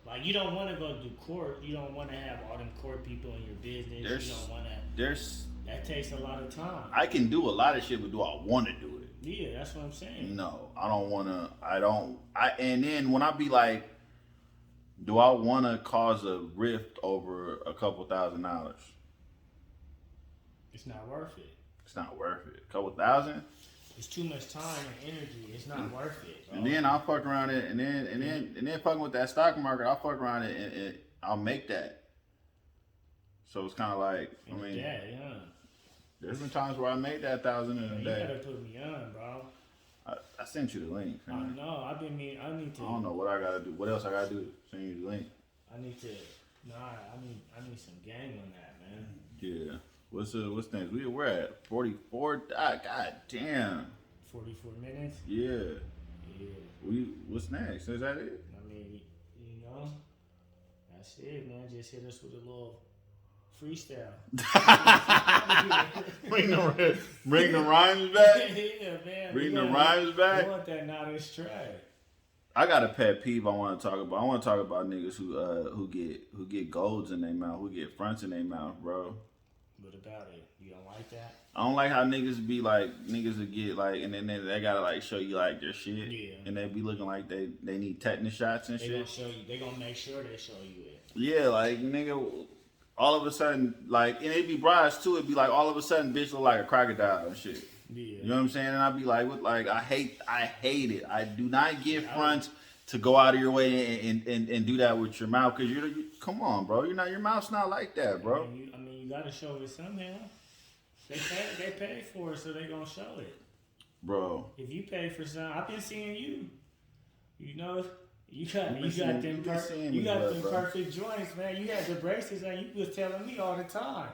Like, you don't want to go to court. You don't want to have all them court people in your business. You don't want to. That takes a lot of time. I can do a lot of shit, but do I want to do it? Yeah, that's what I'm saying. No, I don't want to. And then when I be like, do I want to cause a rift over a couple $1,000s? It's not worth it. It's not worth it. A couple thousand? It's too much time and energy. It's not worth it. Bro. And then I'll fuck around it, and then fucking with that stock market, I'll fuck around it, and I'll make that. So it's kind of like, I mean, yeah. There's been times where I made that 1,000 in a day. You gotta put me on, bro. I sent you the link. Man. I know. I need to. I don't know what I gotta do. What else I gotta do to send you the link? I need to Nah, I need some game on that, man. Yeah. What's next? We're at 44. God damn. 44 minutes. Yeah. Yeah. What's next? Is that it? I mean, you know, that's it, man. Just hit us with a little freestyle. bring the rhymes back. Yeah, man. Bring the rhymes back. I want that nottustre. I got a pet peeve I want to talk about. I want to talk about niggas who get golds in their mouth, who get fronts in their mouth, bro. What about it? You don't like that? I don't like how niggas be like, niggas that get like, and then they gotta like show you like their shit. Yeah. And they be looking like they need tetanus shots and shit. They gonna show you. They gonna make sure they show you it. Yeah, like nigga, all of a sudden, like, and it be brides too. It be like all of a sudden, bitch look like a crocodile and shit. Yeah. You know what I'm saying? And I be like, what? Like, I hate it. I do not give fronts to go out of your way and do that with your mouth, because you come on, bro. Your mouth's not like that, bro. I mean, you gotta show it somehow. They pay for it, so they gonna show it. Bro. If you pay for something, I've been seeing you. You know, you got them perfect joints, man. You had the braces, and you was telling me all the time,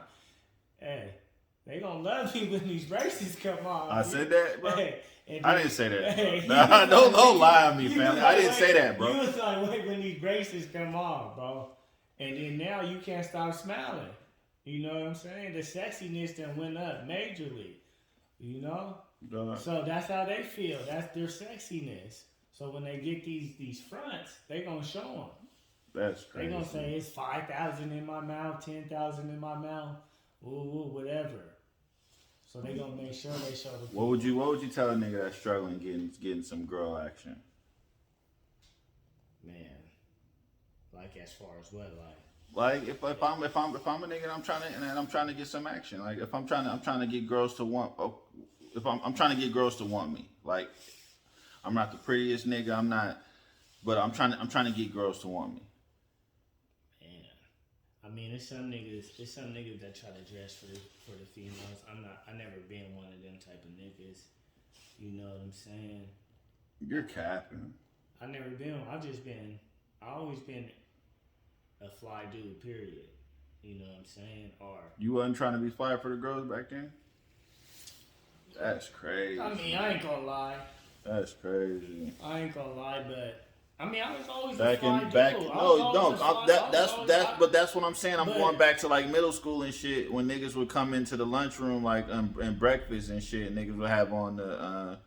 hey, they gonna love me when these braces come off. I said that, bro. Hey, I didn't say that. Hey, Nah, don't lie on me, family. I didn't say that, bro. You was like, wait when these braces come off, bro. And then now you can't stop smiling. You know what I'm saying? The sexiness done went up majorly. You know? So that's how they feel. That's their sexiness. So when they get these fronts, they gonna show them. That's crazy. They gonna say it's 5,000 in my mouth, 10,000 in my mouth, whatever. So they gonna make sure they show the people. What would you tell a nigga that's struggling getting some girl action? Man, like as far as what, like if I'm a nigga and I'm trying to get some action. Like if I'm trying to get girls to want. If I'm trying to get girls to want me. Like I'm not the prettiest nigga. I'm not, but I'm trying to get girls to want me. Man, I mean, it's some niggas that try to dress for the females. I never been one of them type of niggas. You know what I'm saying? You're capping. I never been. I always been a fly dude. Period. You know what I'm saying? Or you wasn't trying to be fly for the girls back then? That's crazy. I mean, I ain't gonna lie. That's crazy. I ain't gonna lie, but I mean, I was always back a fly in back. dude. But that's what I'm saying. I'm going back to like middle school and shit, when niggas would come into the lunchroom like and breakfast and shit. Niggas would have on the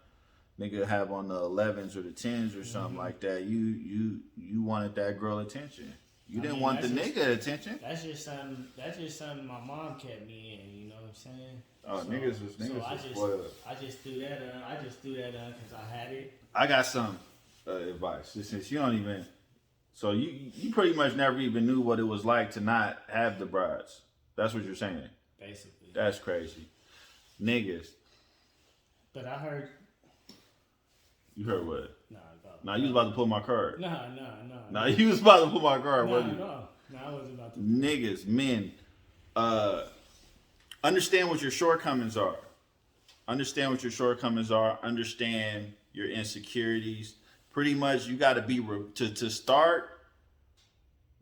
11s or the 10s or something like that. You wanted that girl attention. You didn't want the nigga attention. That's just something my mom kept me in. You know what I'm saying? Oh, niggas was spoiled. I just threw that on because I had it. I got some advice. Since you don't even, so you pretty much never even knew what it was like to not have the brides. That's what you're saying. Basically. That's crazy, niggas. But I heard. You heard what? Nah, you was about to pull my card. Nah, you was about to pull my card, wasn't you? No, I wasn't about to. Niggas, men, understand what your shortcomings are. Understand your insecurities. Pretty much, you got to be to start.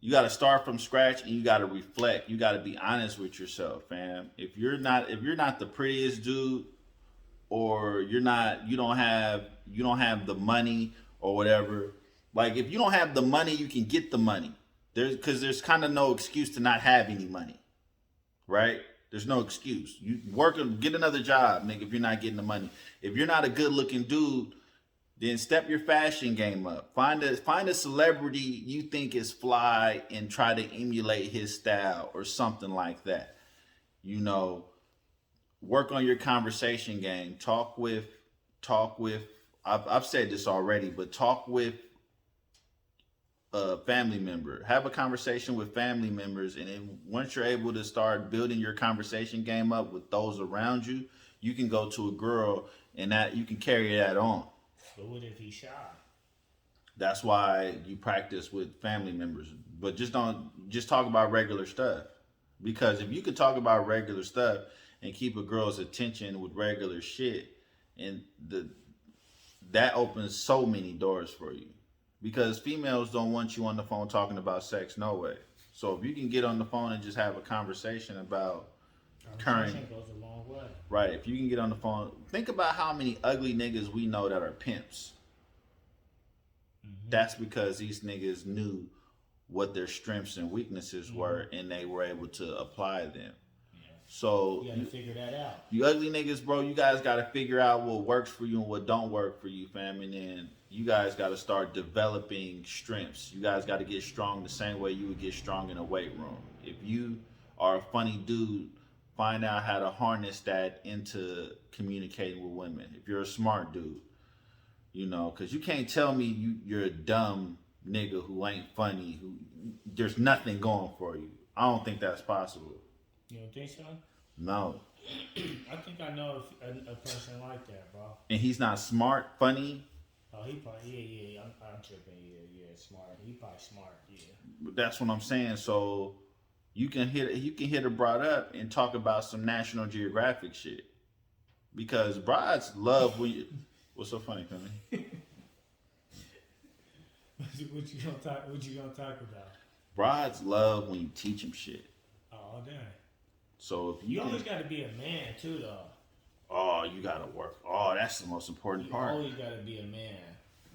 You got to start from scratch, and you got to reflect. You got to be honest with yourself, fam. If you're not the prettiest dude, or you don't have the money or whatever. Like if you don't have the money, you can get the money. There's kind of no excuse to not have any money, right? There's no excuse. You work and get another job, nigga, if you're not getting the money. If you're not a good looking dude, then step your fashion game up. Find a celebrity you think is fly and try to emulate his style or something like that. You know, work on your conversation game. Talk with. I've said this already, but talk with a family member. Have a conversation with family members, and then once you're able to start building your conversation game up with those around you, you can go to a girl and that you can carry that on. But what if he's shy? That's why you practice with family members, but just talk about regular stuff. Because if you could talk about regular stuff and keep a girl's attention with regular shit, and that opens so many doors for you. Because females don't want you on the phone talking about sex, no way. So if you can get on the phone and just have a conversation about current, Conversation goes a long way. right? If you can get on the phone, think about how many ugly niggas we know that are pimps. That's because these niggas knew what their strengths and weaknesses were, and they were able to apply them. Yeah. So You gotta figure that out. you ugly niggas, bro, you guys got to figure out what works for you and what don't work for you, fam. And then you guys got to start developing strengths. You guys got to get strong the same way you would get strong in a weight room. If you are a funny dude, find out how to harness that into communicating with women. If you're a smart dude, you know, because you can't tell me you're a dumb nigga who ain't funny, who there's nothing going for you. I don't think that's possible. You don't think so? No. I think I know a person like that, bro. And he's not smart, funny. Oh, he probably, yeah. I'm tripping, yeah, smart. He probably smart, yeah. But that's what I'm saying. So you can hit her brought up and talk about some National Geographic shit. Because brides love when you... What's so funny, Connie? What you gonna talk about? Brides love when you teach them shit. Oh, damn. So if You always gotta be a man too, though. Oh, you gotta work. Oh, that's the most important part. You always gotta be a man,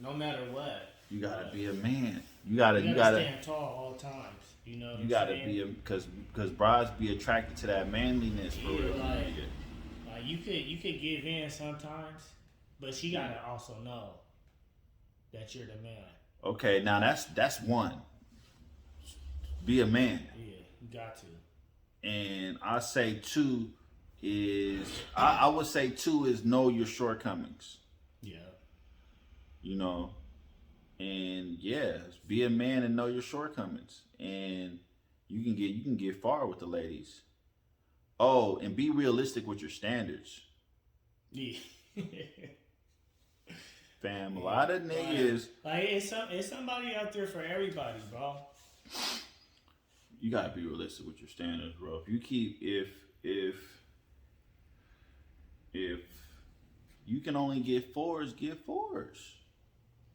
no matter what. You gotta be a man. You gotta stand tall all times. You know. You gotta be a because brides be attracted to that manliness for real. Like you could give in sometimes, but she gotta also know that you're the man. Okay, now that's one. Be a man. Yeah, you got to. And I say two is I would say two is know your shortcomings. Yeah. You know, and yeah, be a man and know your shortcomings, and you can get far with the ladies. Oh, and be realistic with your standards. Yeah. Fam, a lot of niggas. Like it's somebody out there for everybody, bro. You gotta be realistic with your standards, bro. If you keep if you can only get fours, get fours.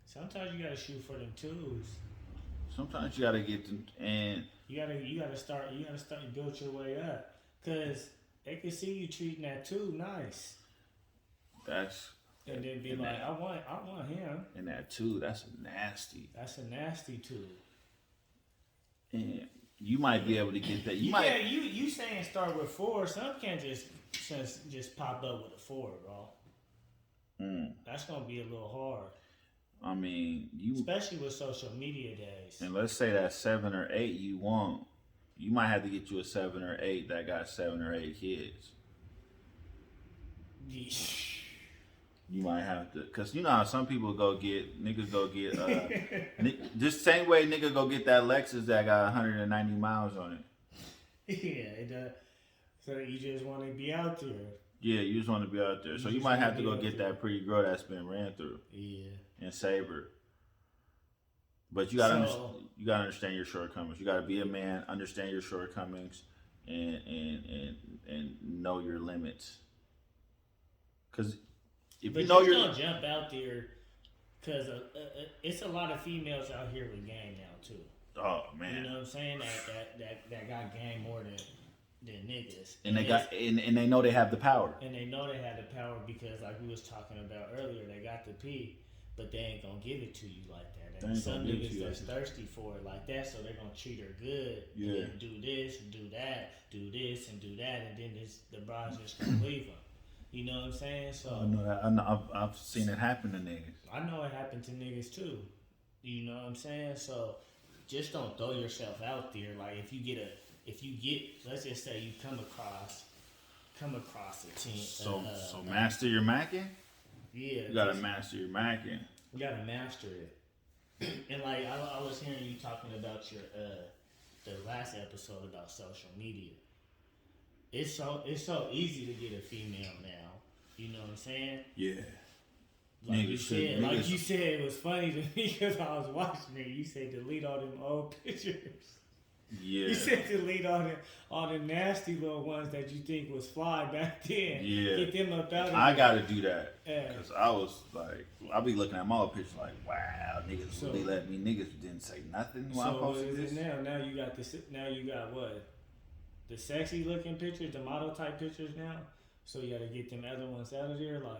Sometimes you gotta shoot for them twos. Sometimes you gotta get them, and you gotta start and build your way up, cause they can see you treating that two nice. And then be like, I want him. And that two, that's nasty. That's a nasty two. And you might be able to get that. You saying start with four. Some can't just pop up with a four, bro. That's gonna be a little hard. I mean, especially with social media days. And let's say that 7 or 8 you want. You might have to get you a 7 or 8 that got 7 or 8 kids. Yeah. You might have to, cause you know how some people niggas go get just same way nigga go get that Lexus that got 190 miles on it. Yeah, it does. So you just want to be out there. Yeah, you just want to be out there. So you might have to go get that pretty girl that's been ran through. Yeah. And save her. But you gotta understand your shortcomings. You gotta be a man, understand your shortcomings, and know your limits. Cause if you know don't jump out there, cause it's a lot of females out here with game now too. Oh man, you know what I'm saying? That got game more than niggas. And they know they have the power. And they know they have the power because, like we was talking about earlier, they got the P, but they ain't gonna give it to you like that. And some niggas that's thirsty for it like that, so they're gonna treat her good. Yeah. And do this and do that, do this and do that, and then the bride's just gonna leave them. You know what I'm saying? So I know that. I've seen it happen to niggas. I know it happened to niggas too. You know what I'm saying? So just don't throw yourself out there. Like if you get, let's just say you come across a team. So master your macking. Yeah, you gotta master your macking. You gotta master it. And like I was hearing you talking about your the last episode about social media. It's so easy to get a female now. You know what I'm saying? Yeah. Like you said, it was funny to me because I was watching it. You said delete all them old pictures. Yeah. You said delete all the nasty little ones that you think was fly back then. Yeah. Get them up out of I there. gotta do that. Yeah. Cause I was like, I be looking at my old pictures like, wow, niggas So- really let me. Niggas didn't say nothing when I So what posted is this. it now? Now you got this. Now you got what? The sexy looking pictures, the model type pictures now. So you gotta get them other ones out of there, like.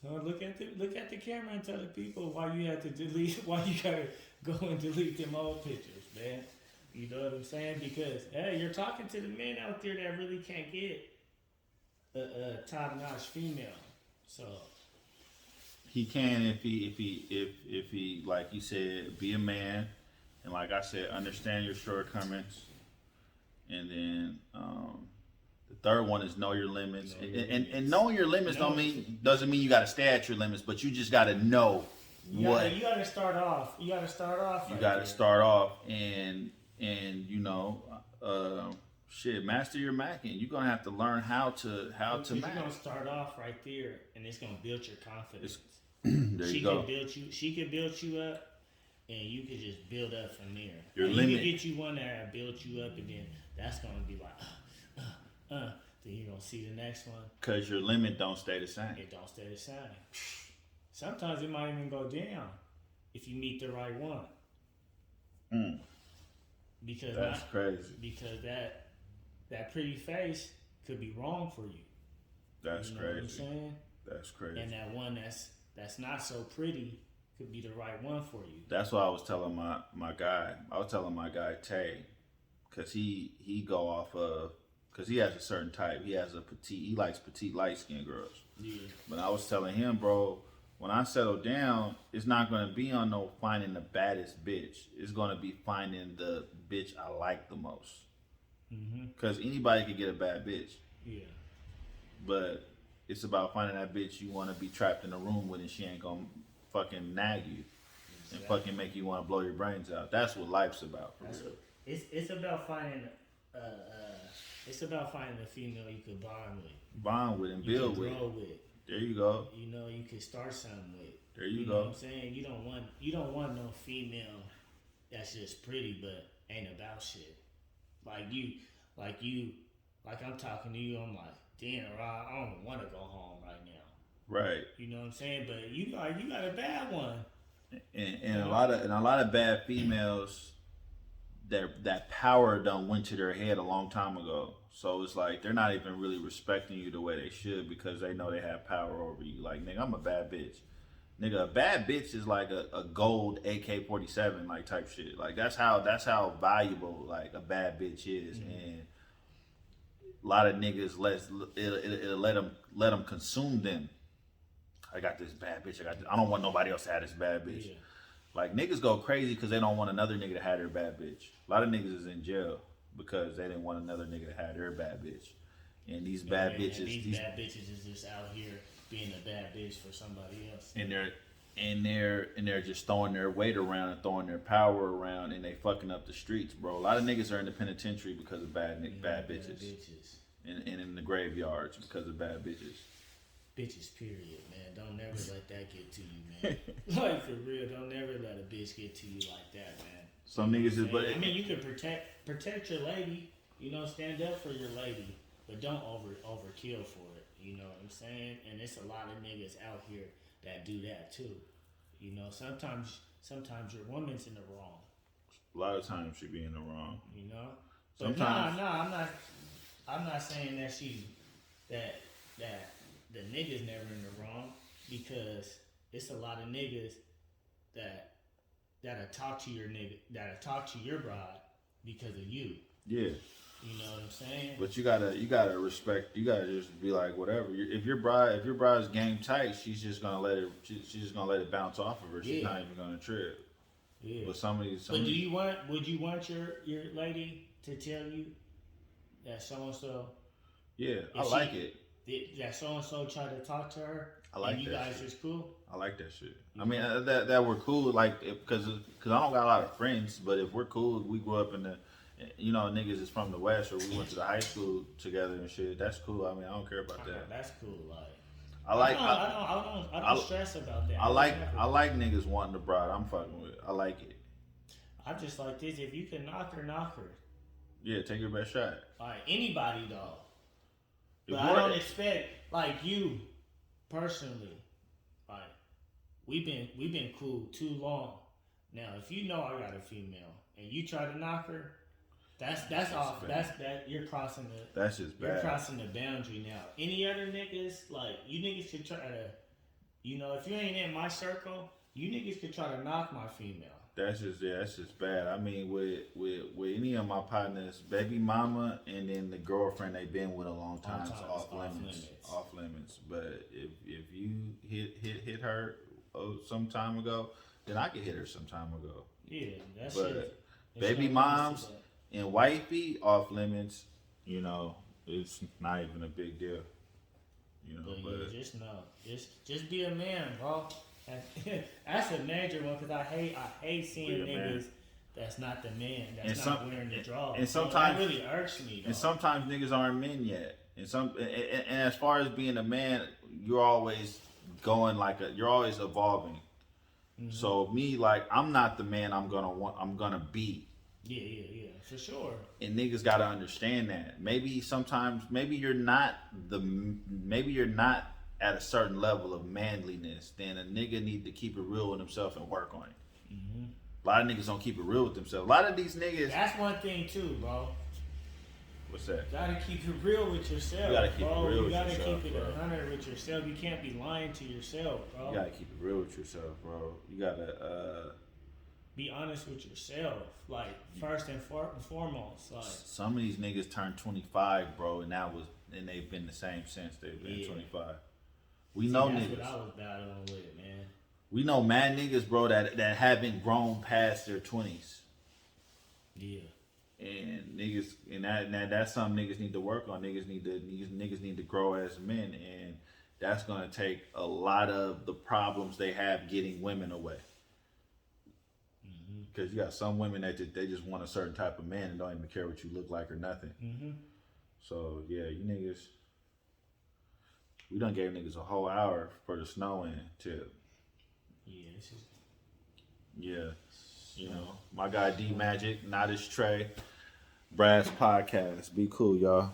No, look at the camera and tell the people why you had to delete, why you gotta go and delete them old pictures, man. You know what I'm saying? Because hey, you're talking to the men out there that really can't get a top-notch female. So He can if he like you said, be a man, and like I said, understand your shortcomings, and then the third one is know your limits. And knowing your limits doesn't mean you got to stay at your limits, but you just got to know you gotta start off. You gotta start off. You got to start off and you know, shit, master your macking. You're gonna have to learn how to mac. You're gonna start off right there, and it's gonna build your confidence. There She you go. can build you. She can build you up, and you can just build up from there. Your and limit. You can get you one that build you up, and then that's gonna be like, then you're gonna see the next one. Cause your limit don't stay the same. It don't stay the same. Sometimes it might even go down if you meet the right one. Because That's crazy. Because that pretty face could be wrong for you. That's you know crazy. What I'm saying? That's crazy. And that one that's not so pretty could be the right one for you. That's what I was telling my guy. I was telling my guy Tay, cause he go off of, cause he has a certain type. He has a petite. He likes petite light skinned girls. Yeah. But I was telling him, bro, when I settle down, it's not gonna be on no finding the baddest bitch. It's gonna be finding the bitch I like the most. Mm-hmm. Cause anybody can get a bad bitch. Yeah. But it's about finding that bitch you want to be trapped in a room with, and she ain't gonna fucking nag you and fucking make you want to blow your brains out. That's what life's about. For real. It's about finding it's about finding a female you could Bond with and you build can with. grow with. There you go. You know, you can start something with. There you know go. what I'm saying? You don't want no female that's just pretty but ain't about shit. Like I'm talking to you, I'm like, damn, Rod, I don't want to go home right now. Right. You know what I'm saying? But you got a bad one. And a lot of bad females, that power done went to their head a long time ago. So it's like they're not even really respecting you the way they should because they know they have power over you. Like, nigga, I'm a bad bitch. Nigga, a bad bitch is like a gold AK-47 like type shit. Like that's how valuable like a bad bitch is. Mm-hmm. And a lot of niggas it'll let them consume them. I got this bad bitch. I don't want nobody else to have this bad bitch. Yeah. Like niggas go crazy because they don't want another nigga to have their bad bitch. A lot of niggas is in jail because they didn't want another nigga to have their bad bitch. And these bad bitches, these bad bitches is just out here being a bad bitch for somebody else. And they're just throwing their weight around and throwing their power around and they fucking up the streets, bro. A lot of niggas are in the penitentiary because of bad bitches. And in the graveyards because of bad bitches. Bitches, period, man. Don't never let that get to you, man. Like, for real, don't never let a bitch get to you like that, man. Some niggas is, but I mean, you can protect your lady, you know, stand up for your lady, but don't overkill for it. You know what I'm saying? And it's a lot of niggas out here that do that too. You know, sometimes your woman's in the wrong. A lot of times she be in the wrong. You know? But sometimes. I'm not saying that that the nigga's never in the wrong, because it's a lot of niggas that'll talk to your bride because of you. Yeah. You know what I'm saying? But you gotta respect. You gotta just be like, whatever. If your bride's game tight, she's just gonna let it bounce off of her. She's not even gonna trip. Yeah. But would you want your lady to tell you that so and so? Yeah, I like it. That so and so tried to talk to her. I like and you that guys shit. just cool. I like that shit. I mean, that we're cool, like, because I don't got a lot of friends, but if we're cool, we grew up in the, you know, niggas is from the West, or we went to the high school together and shit. That's cool. I mean, I don't care about that. That's cool. Like, I don't stress about that. I like niggas wanting the bride I'm fucking with. I like it. I just like this. If you can knock her, knock her. Yeah, take your best shot. Like anybody though. But If I we're- don't expect like you personally. Like we've been cool too long. Now if you know I got a female and you try to knock her, that's off. bad. That you're crossing the. That's just You're bad. crossing the boundary now. Any other niggas, like, you niggas should try to, you know, if you ain't in my circle, you niggas could try to knock my female. That's just bad. I mean, with any of my partners, baby mama and then the girlfriend they've been with a long time, it's off limits. Off limits. But if you hit her some time ago, then I could hit her some time ago. Yeah, that's But it. baby moms and wifey off limits, you know, it's not even a big deal. You know, but yeah, just know, just be a man, bro. That's a major one because I hate seeing niggas that's not the man, that's not wearing the drawers. And sometimes that really irks me. Though. And sometimes niggas aren't men yet. And as far as being a man, you're always going you're always evolving. Mm-hmm. So me, like, I'm not the man I'm gonna be. Yeah, for sure. And niggas gotta understand that. Maybe you're not at a certain level of manliness. Then a nigga need to keep it real with himself and work on it. Mm-hmm. A lot of niggas don't keep it real with themselves. A lot of these niggas. That's one thing too, bro. What's that? You gotta keep it real with yourself. You gotta keep it real with yourself. You gotta keep it bro. 100 with yourself. You can't be lying to yourself, bro. You gotta keep it real with yourself, bro. You gotta be honest with yourself, like first and foremost. Like some of these niggas turned 25, bro, and they've been the same since they've been 25. We know that's niggas. What I was battling with, man. We know mad niggas, bro, that haven't grown past their 20s. Yeah. And niggas, and that's something niggas need to work on. Niggas need to grow as men, and that's gonna take a lot of the problems they have getting women away. Because you got some women that they just want a certain type of man and don't even care what you look like or nothing. Mm-hmm. So yeah, you niggas, we done gave niggas a whole hour for the snowing tip. Yeah, this is. Yeah, you know, my guy dmagic, nottustre, Brad's podcast. Be cool, y'all.